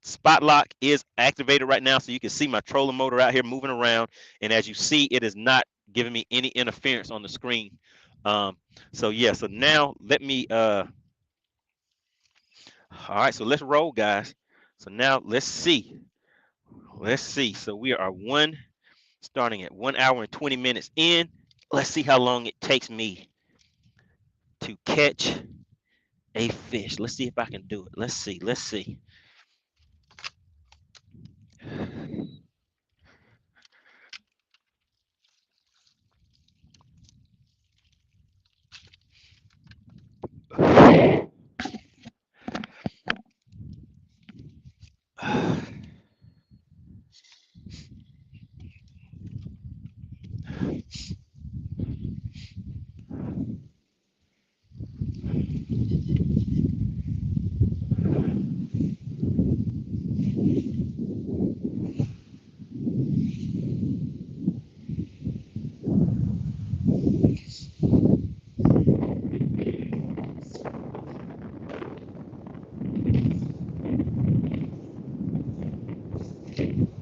spot lock is activated right now, so you can see my trolling motor out here moving around, and as you see, it is not giving me any interference on the screen. So yeah, so now let me all right, so let's roll, guys. So now let's see. So we are starting at 1 hour and 20 minutes in. Let's see how long it takes me to catch a fish. Let's see if I can do it. Let's see.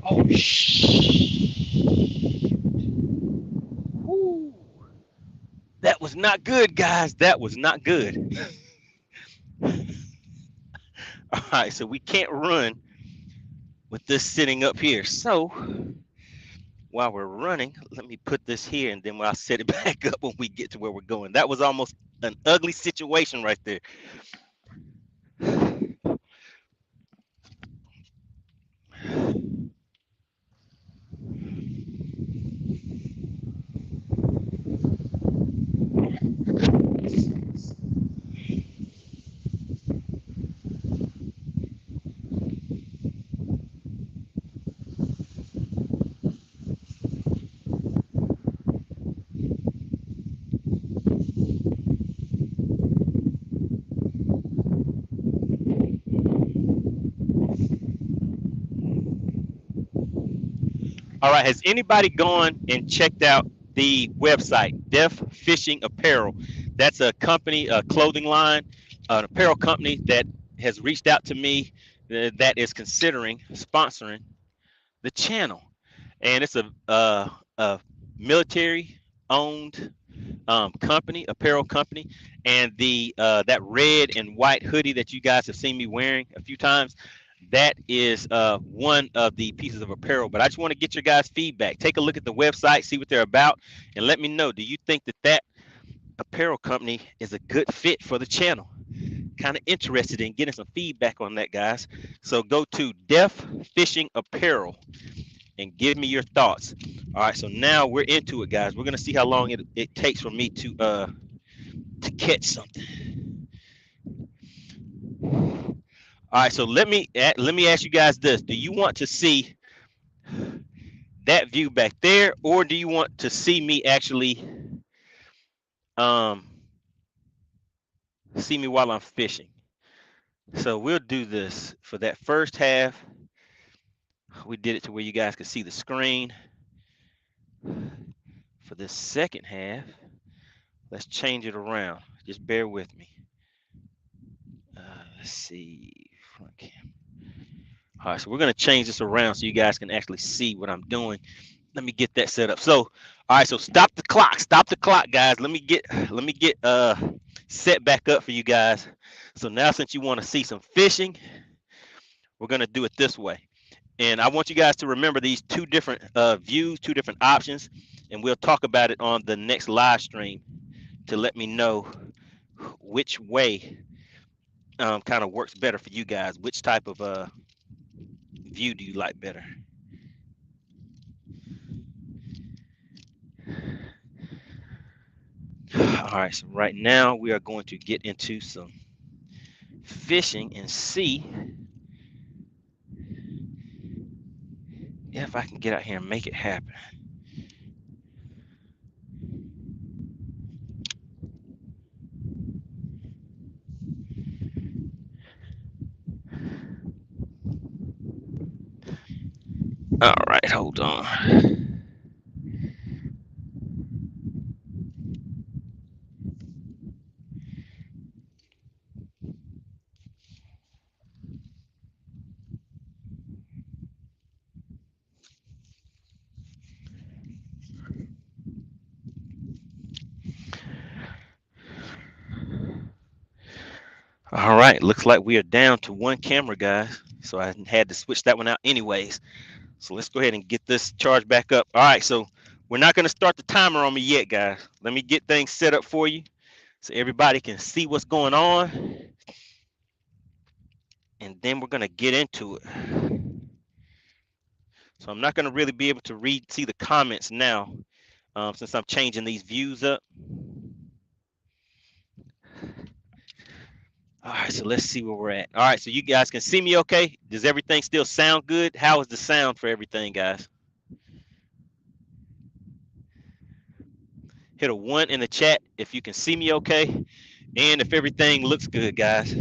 Oh, Woo. That was not good, guys. That was not good. All right, so we can't run with this sitting up here. So while we're running, let me put this here, and then I'll set it back up when we get to where we're going. That was almost an ugly situation right there. All right, has anybody gone and checked out the website, Def Fishing Apparel? That's a company, a clothing line, an apparel company that has reached out to me that is considering sponsoring the channel. And it's a military-owned company, apparel company, and the that red and white hoodie that you guys have seen me wearing a few times, that is one of the pieces of apparel. But I just want to get your guys' feedback. Take a look at the website, see what they're about, and let me know. Do you think that apparel company is a good fit for the channel? Kind of interested in getting some feedback on that, guys. So go to Def Fishing Apparel and give me your thoughts. All right, so now we're into it, guys. We're gonna see how long it takes for me to catch something. All right, so let me ask you guys this: do you want to see that view back there, or do you want to see me actually see me while I'm fishing? So we'll do this for that first half. We did it to where you guys could see the screen. For this second half, let's change it around. Just bear with me. Let's see. Front camera. All right, so we're gonna change this around so you guys can actually see what I'm doing. Let me get that set up. So, all right, so stop the clock, guys. Let me get set back up for you guys. So now, since you want to see some fishing, we're gonna do it this way. And I want you guys to remember these two different views, two different options, and we'll talk about it on the next live stream to let me know which way kind of works better for you guys. Which type of view do you like better? All right, so right now we are going to get into some fishing and see if I can get out here and make it happen. All right, hold on. All right, looks like we are down to one camera, guys. So I had to switch that one out anyways. So let's go ahead and get this charge back up. All right, so we're not going to start the timer on me yet, guys. Let me get things set up for you so everybody can see what's going on. And then we're going to get into it. So I'm not going to really be able to see the comments now since I'm changing these views up. All right, so let's see where we're at. All right, so you guys can see me okay? Does everything still sound good? How is the sound for everything, guys? Hit a 1 in the chat if you can see me okay and if everything looks good, guys.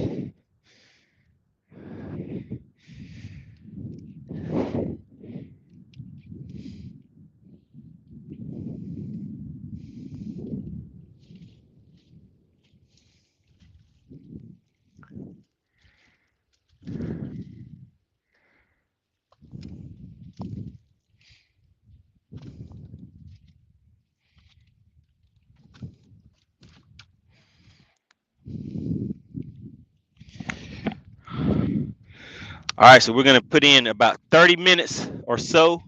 All right, so we're going to put in about 30 minutes or so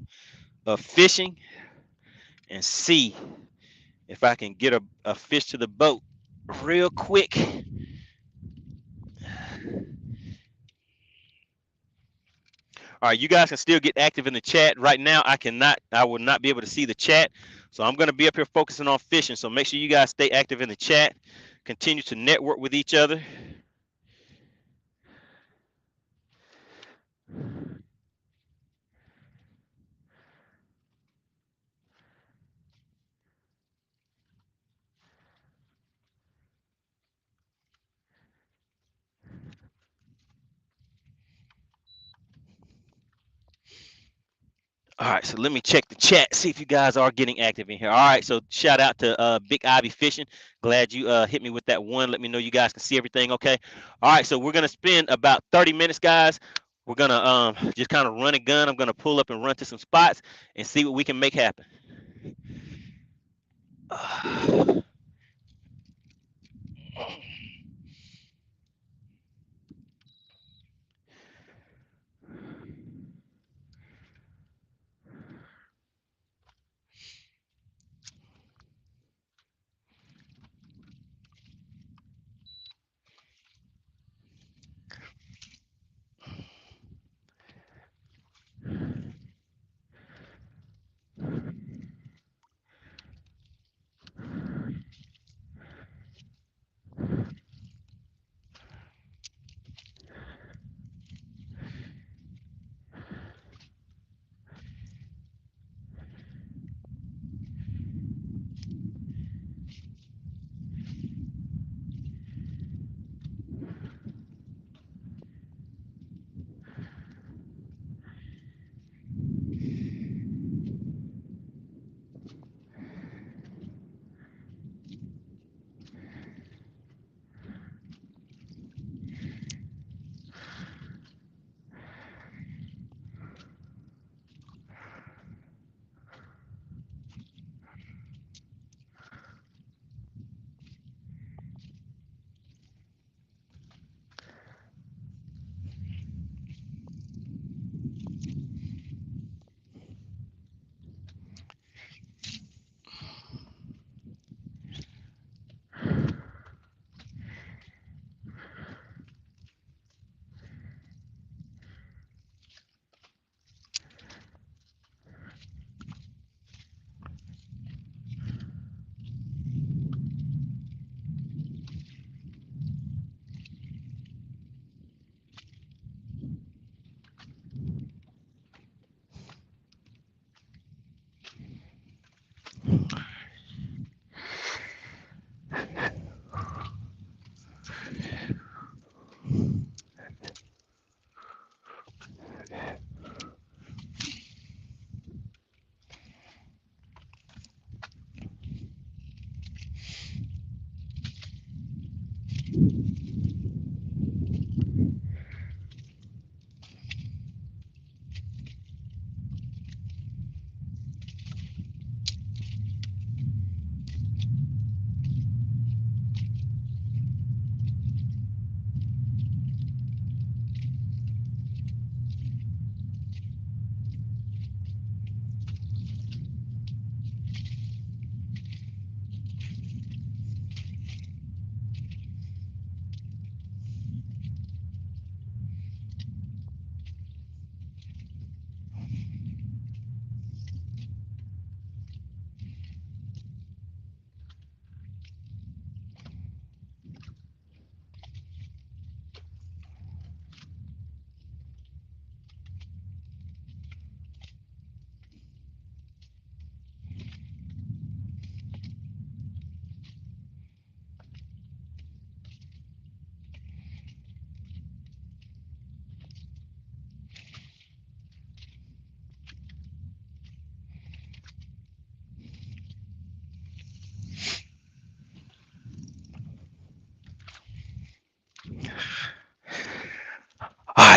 of fishing and see if I can get a fish to the boat real quick. All right, you guys can still get active in the chat. Right now, I will not be able to see the chat. So I'm going to be up here focusing on fishing. So make sure you guys stay active in the chat. Continue to network with each other. All right, so let me check the chat, see if you guys are getting active in here. All right, so shout out to Big Ivy Fishing. Glad you hit me with that 1. Let me know you guys can see everything okay. All right, so we're going to spend about 30 minutes, guys. We're going to just kind of run a gun. I'm going to pull up and run to some spots and see what we can make happen.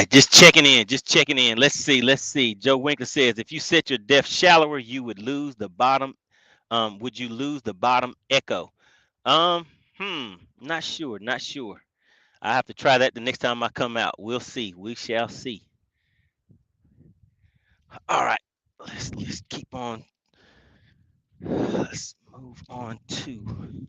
right, just checking in, just checking in. Let's see, let's see. Joe Winkler says, if you set your depth shallower, you would lose the bottom. Would you lose the bottom echo? Um, not sure, not sure. I have to try that the next time I come out. We'll see. We shall see. All right, let's keep on. Let's move on to.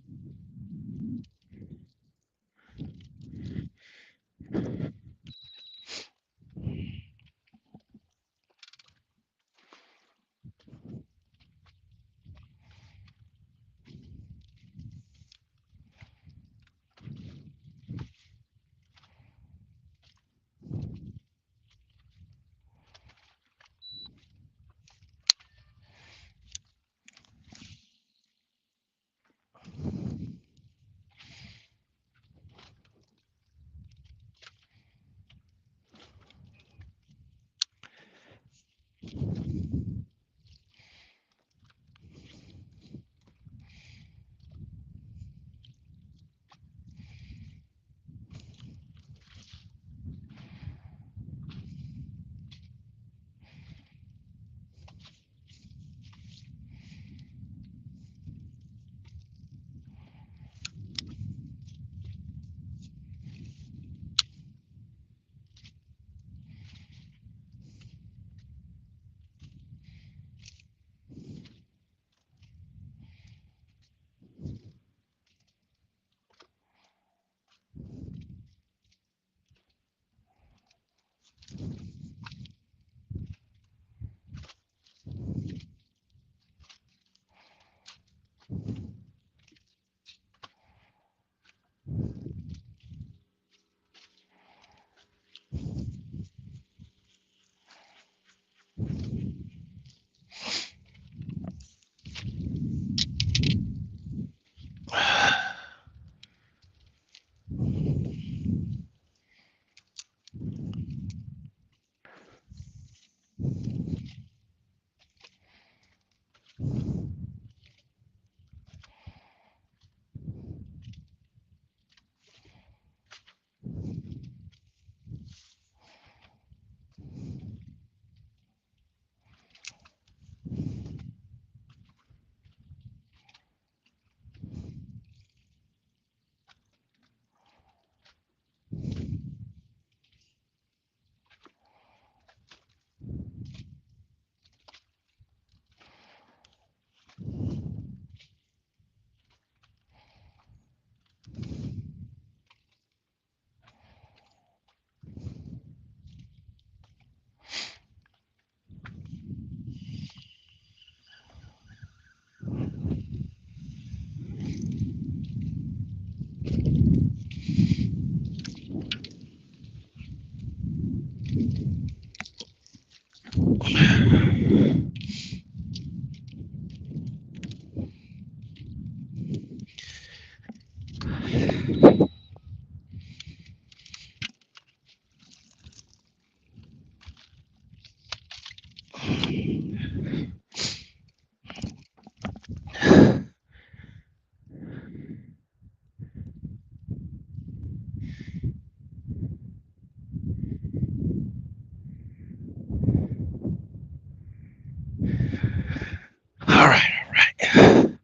All right, all right.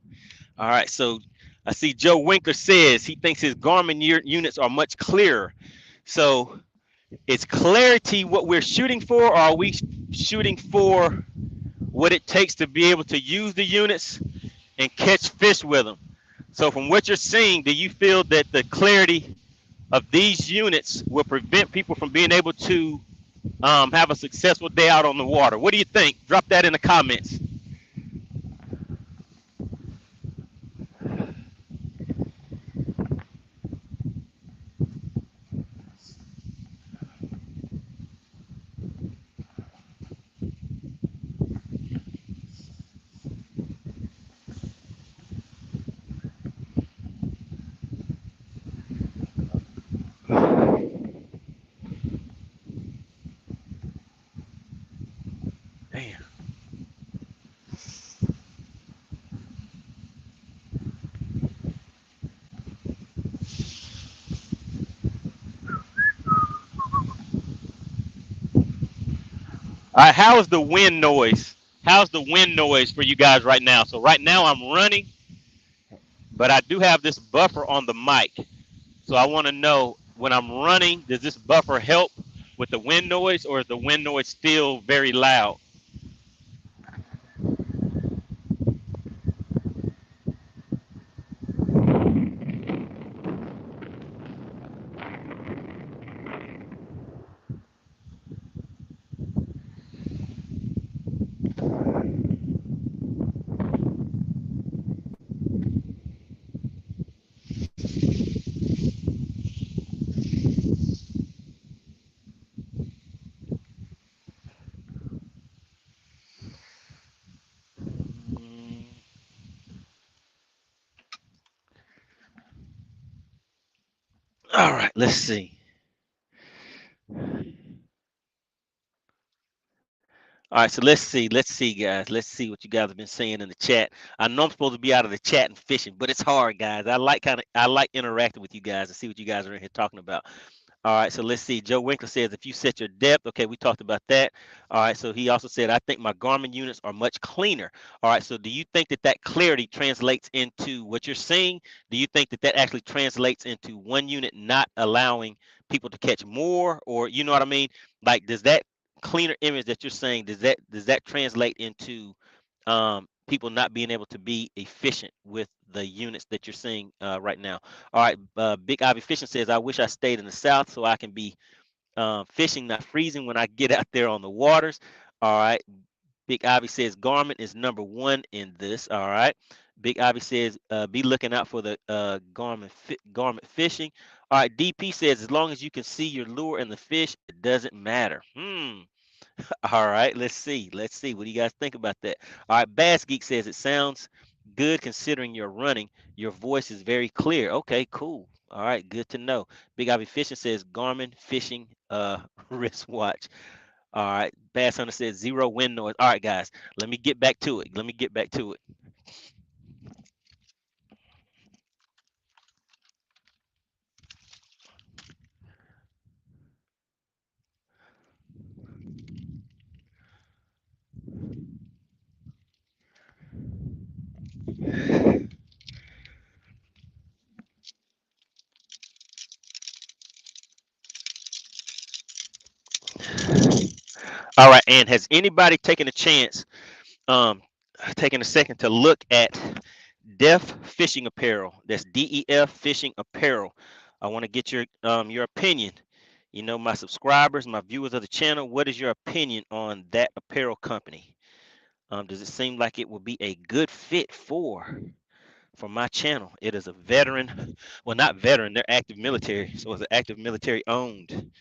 All right, so I see Joe Winkler says he thinks his Garmin units are much clearer. So is clarity what we're shooting for, or are we shooting for what it takes to be able to use the units and catch fish with them? So from what you're seeing, do you feel that the clarity of these units will prevent people from being able to have a successful day out on the water? What do you think? Drop that in the comments. Damn. All right, how is the wind noise? How's the wind noise for you guys right now? So right now I'm running, but I do have this buffer on the mic. So I want to know when I'm running, does this buffer help with the wind noise, or is the wind noise still very loud? Mm, all right, let's see. All right, so let's see, guys. Let's see what you guys have been saying in the chat. I know I'm supposed to be out of the chat and fishing, but it's hard, guys. I like interacting with you guys and see what you guys are in here talking about. All right, so let's see. Joe Winkler says if you set your depth, okay, we talked about that. All right, so he also said I think my Garmin units are much cleaner. All right, so do you think that that clarity translates into what you're seeing? Do you think that that actually translates into one unit not allowing people to catch more, or you know what I mean? Like, does that cleaner image that you're saying does that translate into people not being able to be efficient with the units that you're seeing right now? All right, Big Ivy Fishing says, I wish I stayed in the South so I can be fishing, not freezing when I get out there on the waters. All right, Big Ivy says, Garmin is number one in this. All right. Big Ivy says, be looking out for the Garmin fishing. All right, DP says, as long as you can see your lure and the fish, it doesn't matter. All right, let's see. Let's see. What do you guys think about that? All right, Bass Geek says it sounds good considering you're running. Your voice is very clear. Okay, cool. All right, good to know. Big Ivy Fishing says Garmin fishing wristwatch. All right, Bass Hunter says zero wind noise. All right, guys, let me get back to it. Let me get back to it. All right, and has anybody taken a chance, taking a second to look at Def Fishing Apparel? That's DEF Fishing Apparel. I want to get your opinion. You know, my subscribers, my viewers of the channel, what is your opinion on that apparel company? Does it seem like it would be a good fit for my channel? It is a veteran, well, not veteran, they're active military, so it's an active military owned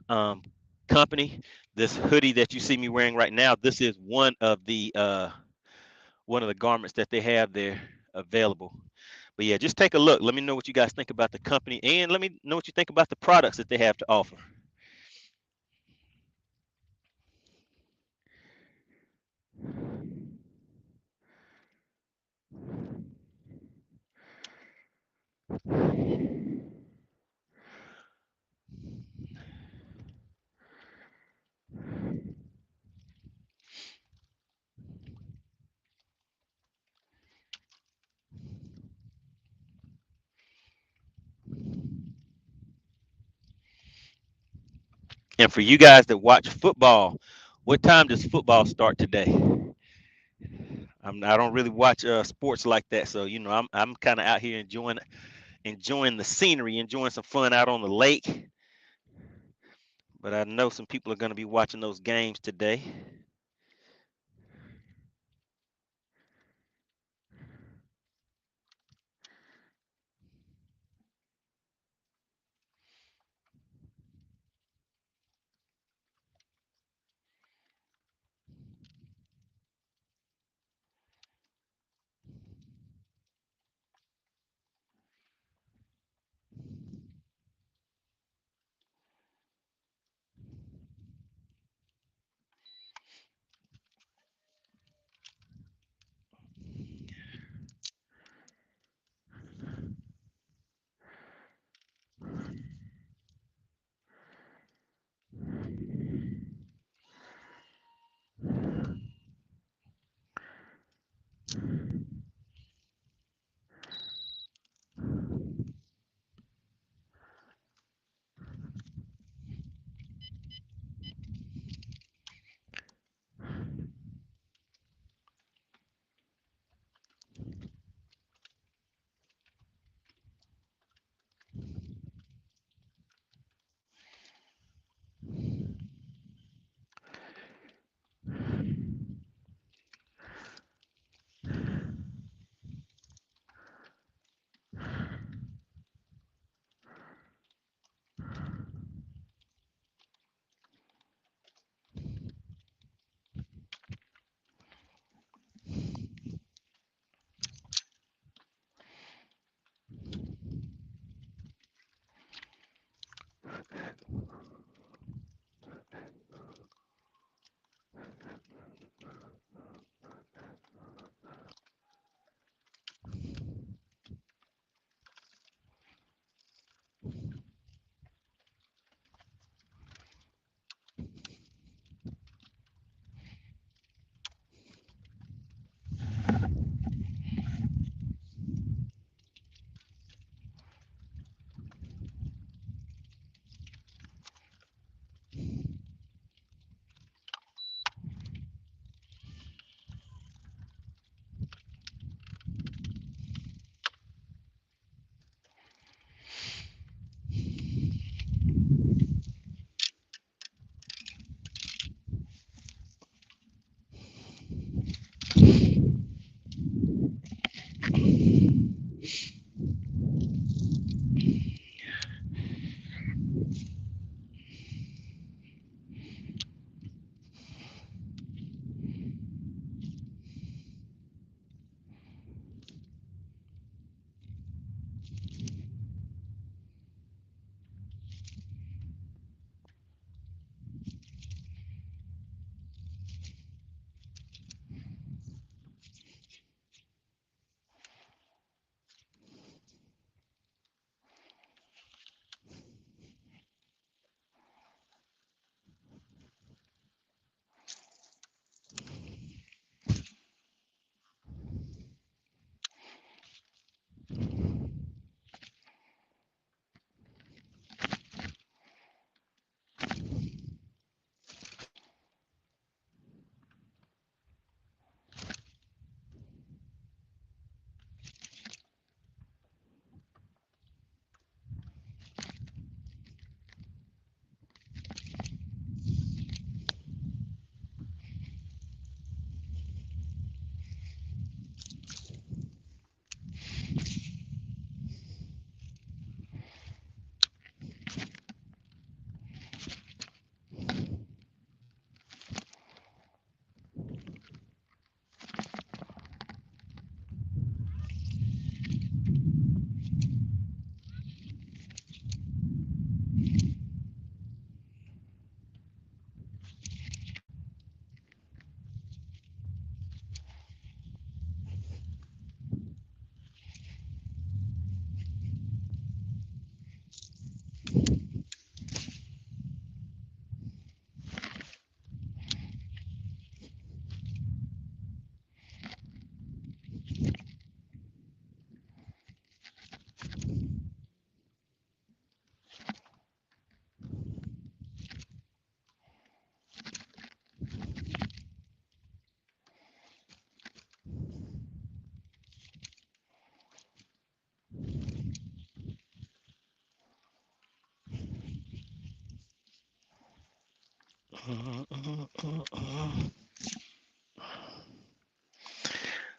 um, company. This hoodie that you see me wearing right now, this is one of the garments that they have there available. But yeah, just take a look. Let me know what you guys think about the company, and let me know what you think about the products that they have to offer. And for you guys that watch football, what time does football start today? I don't really watch sports like that, so you know I'm kind of out here enjoying the scenery, enjoying some fun out on the lake. But I know some people are going to be watching those games today.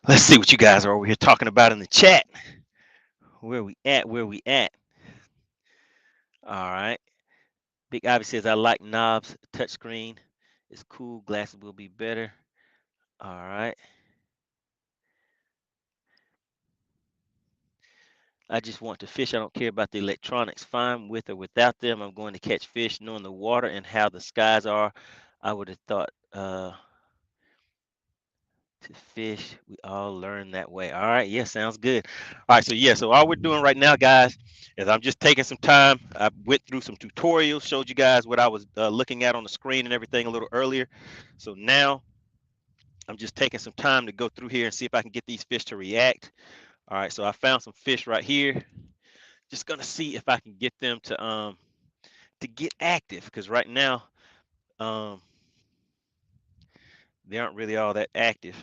Let's see what you guys are over here talking about in the chat. Where we at? Where we at? All right. Big Ivy says, I like knobs. Touchscreen is cool. Glasses will be better. All right. I just want to fish. I don't care about the electronics. Fine with or without them. I'm going to catch fish, knowing the water and how the skies are. I would have thought to fish. We all learn that way. All right. Yeah, sounds good. All right. So yeah. So all we're doing right now, guys, is I'm just taking some time. I went through some tutorials, showed you guys what I was looking at on the screen and everything a little earlier. So now I'm just taking some time to go through here and see if I can get these fish to react. All right, so I found some fish right here. Just gonna see if I can get them to get active, because right now um they aren't really all that active.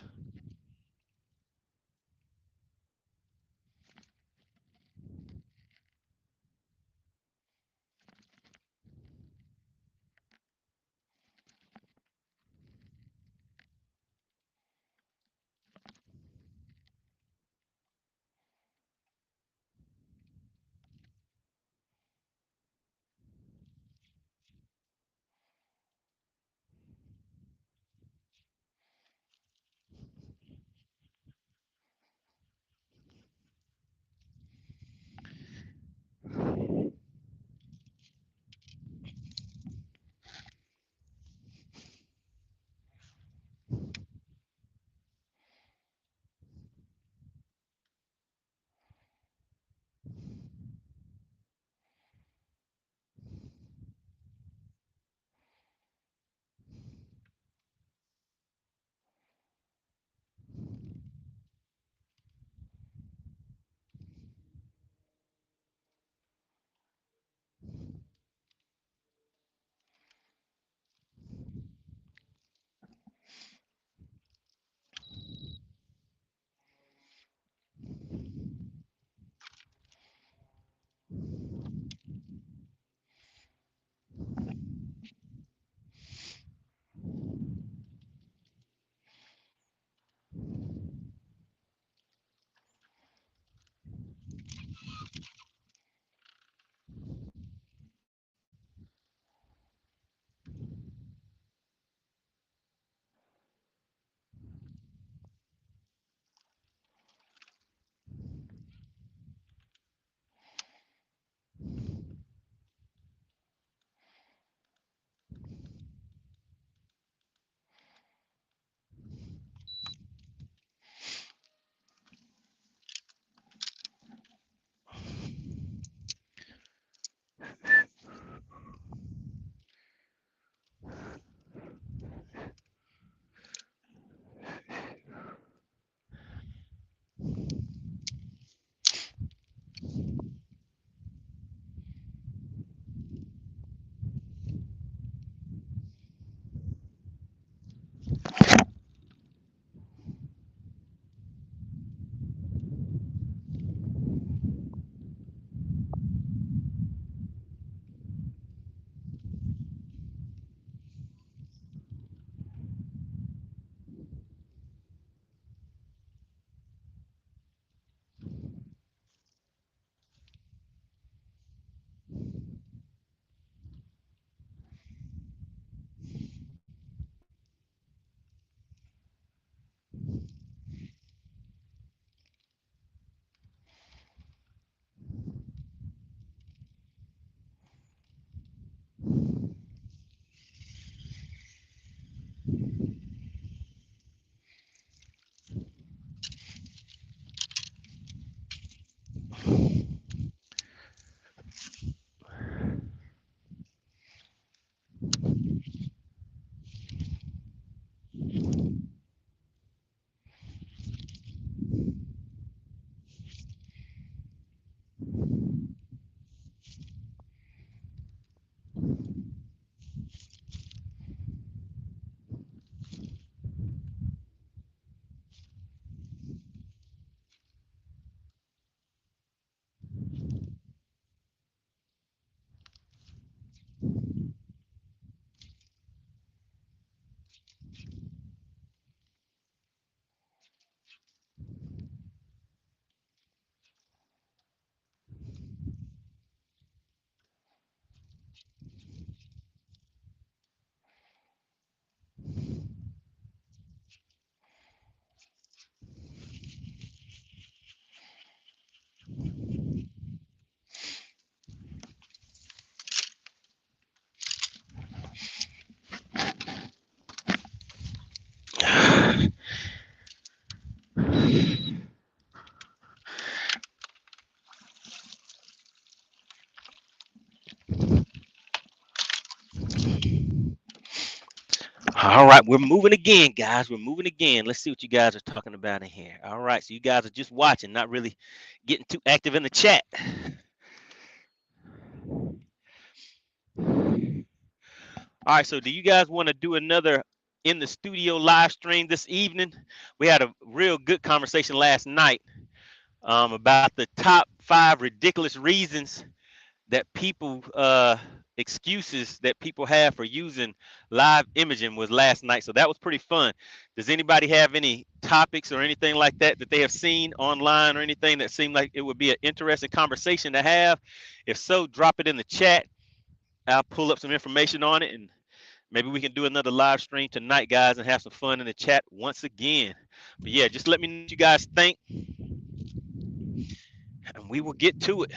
All right, we're moving again, guys. We're moving again. Let's see what you guys are talking about in here. All right, so you guys are just watching, not really getting too active in the chat. All right, so do you guys want to do another in the studio live stream this evening? We had a real good conversation last night about the top 5 ridiculous reasons that people excuses that people have for using live imaging was last night. So that was pretty fun. Does anybody have any topics or anything like that that they have seen online or anything that seemed like it would be an interesting conversation to have? If so, drop it in the chat. I'll pull up some information on it, and maybe we can do another live stream tonight, guys, and have some fun in the chat once again. But yeah, just let me know what you guys think, and we will get to it.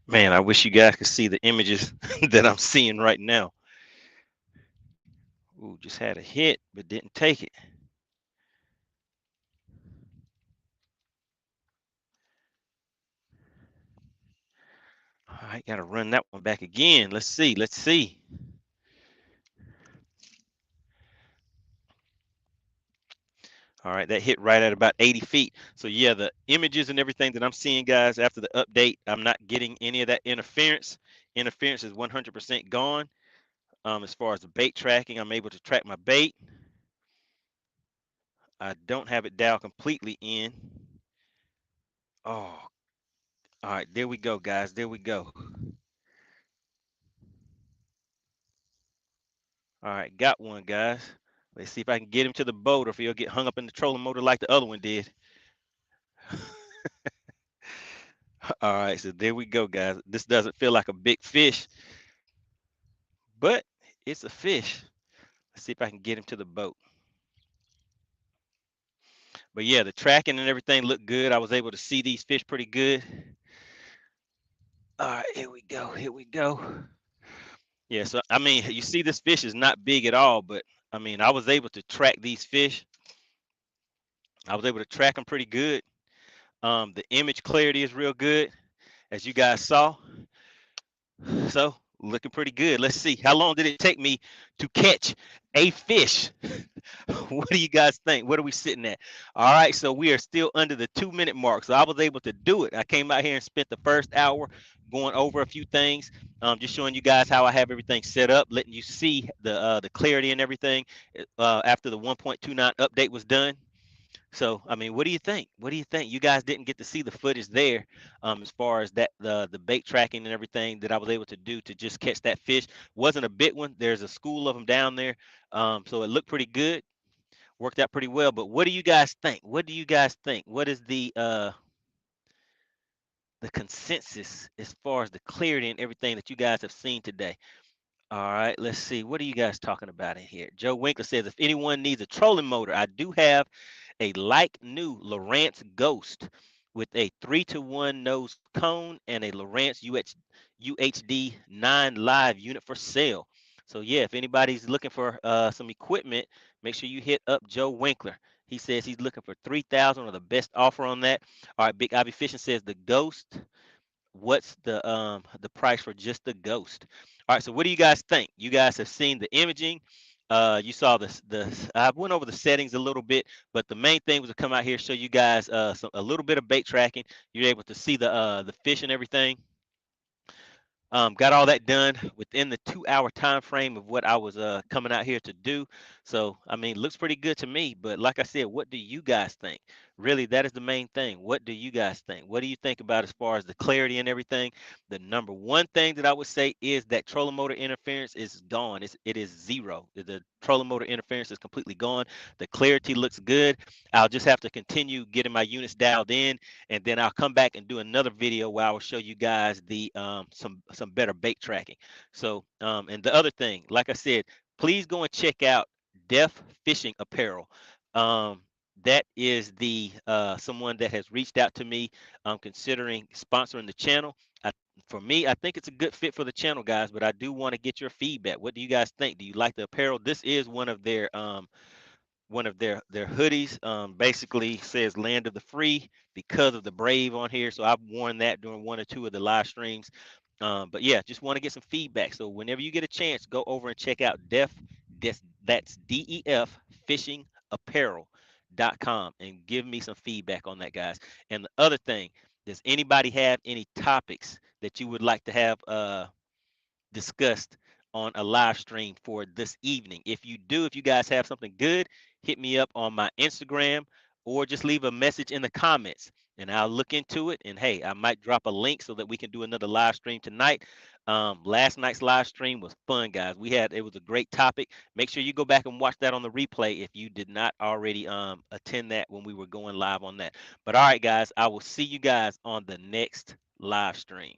Man, I wish you guys could see the images that I'm seeing right now. Ooh, just had a hit, but didn't take it. All right, got to run that one back again. Let's see. Let's see. All right, that hit right at about 80 feet. So yeah, the images and everything that I'm seeing, guys, after the update, I'm not getting any of that interference. Interference is 100% gone. As far as the bait tracking, I'm able to track my bait. I don't have it dialed completely in. Oh, all right, there we go, guys. There we go. All right, got one, guys. Let's see if I can get him to the boat or if he'll get hung up in the trolling motor like the other one did. All right, so there we go, guys. This doesn't feel like a big fish, but it's a fish. Let's see if I can get him to the boat. But yeah, the tracking and everything looked good. I was able to see these fish pretty good. All right, here we go. Here we go. Yeah, so I mean, you see this fish is not big at all, but I mean, I was able to track these fish. I was able to track them pretty good. The image clarity is real good, as you guys saw. So looking pretty good. Let's see. How long did it take me to catch a fish? What do you guys think? What are we sitting at? All right, so we are still under the 2 minute mark. So I was able to do it. I came out here and spent the first hour going over a few things, just showing you guys how I have everything set up, letting you see the clarity and everything after the 1.29 update was done. So, I mean, what do you think? What do you think? You guys didn't get to see the footage there, as far as that the bait tracking and everything that I was able to do to just catch that fish. Wasn't a big one. There's a school of them down there, so it looked pretty good. Worked out pretty well. But what do you guys think? What do you guys think? What is the consensus as far as the clarity and everything that you guys have seen today? All right, let's see. What are you guys talking about in here? Joe Winkler says, if anyone needs a trolling motor, I do have a like new Lowrance Ghost with a 3-to-1 nose cone and a Lowrance UHD 9 live unit for sale. So yeah, if anybody's looking for some equipment, make sure you hit up Joe Winkler. He says he's looking for 3,000 or the best offer on that. All right, Big Ivy Fishing says the Ghost. What's the price for just the Ghost? All right, so what do you guys think? You guys have seen the imaging. You saw the I went over the settings a little bit, but the main thing was to come out here show you guys a little bit of bait tracking. You're able to see the fish and everything. Got all that done within the 2 hour time frame of what I was coming out here to do. So I mean, looks pretty good to me. But like I said, what do you guys think? Really, that is the main thing. What do you guys think? What do you think about as far as the clarity and everything? The number one thing that I would say is that trolling motor interference is gone. It is zero. The trolling motor interference is completely gone. The clarity looks good. I'll just have to continue getting my units dialed in, and then I'll come back and do another video where I will show you guys the some better bait tracking. So and the other thing, like I said, please go and check out Deaf Fishing Apparel. Um, that is the someone that has reached out to me considering sponsoring the channel. For me, I think it's a good fit for the channel, guys, but I do want to get your feedback. What do you guys think? Do you like the apparel? This is one of their hoodies. Basically says land of the free because of the brave on here, so I've worn that during one or two of the live streams. But yeah, just want to get some feedback. So whenever you get a chance, go over and check out that's DEF Fishing Apparel.com and give me some feedback on that, guys. And the other thing, does anybody have any topics that you would like to have discussed on a live stream for this evening? If you do, if you guys have something good, hit me up on my Instagram or just leave a message in the comments and I'll look into it. And hey, I might drop a link so that we can do another live stream tonight. Last night's live stream was fun, guys. It was a great topic. Make sure you go back and watch that on the replay if you did not already attend that when we were going live on that. But all right, guys, I will see you guys on the next live stream.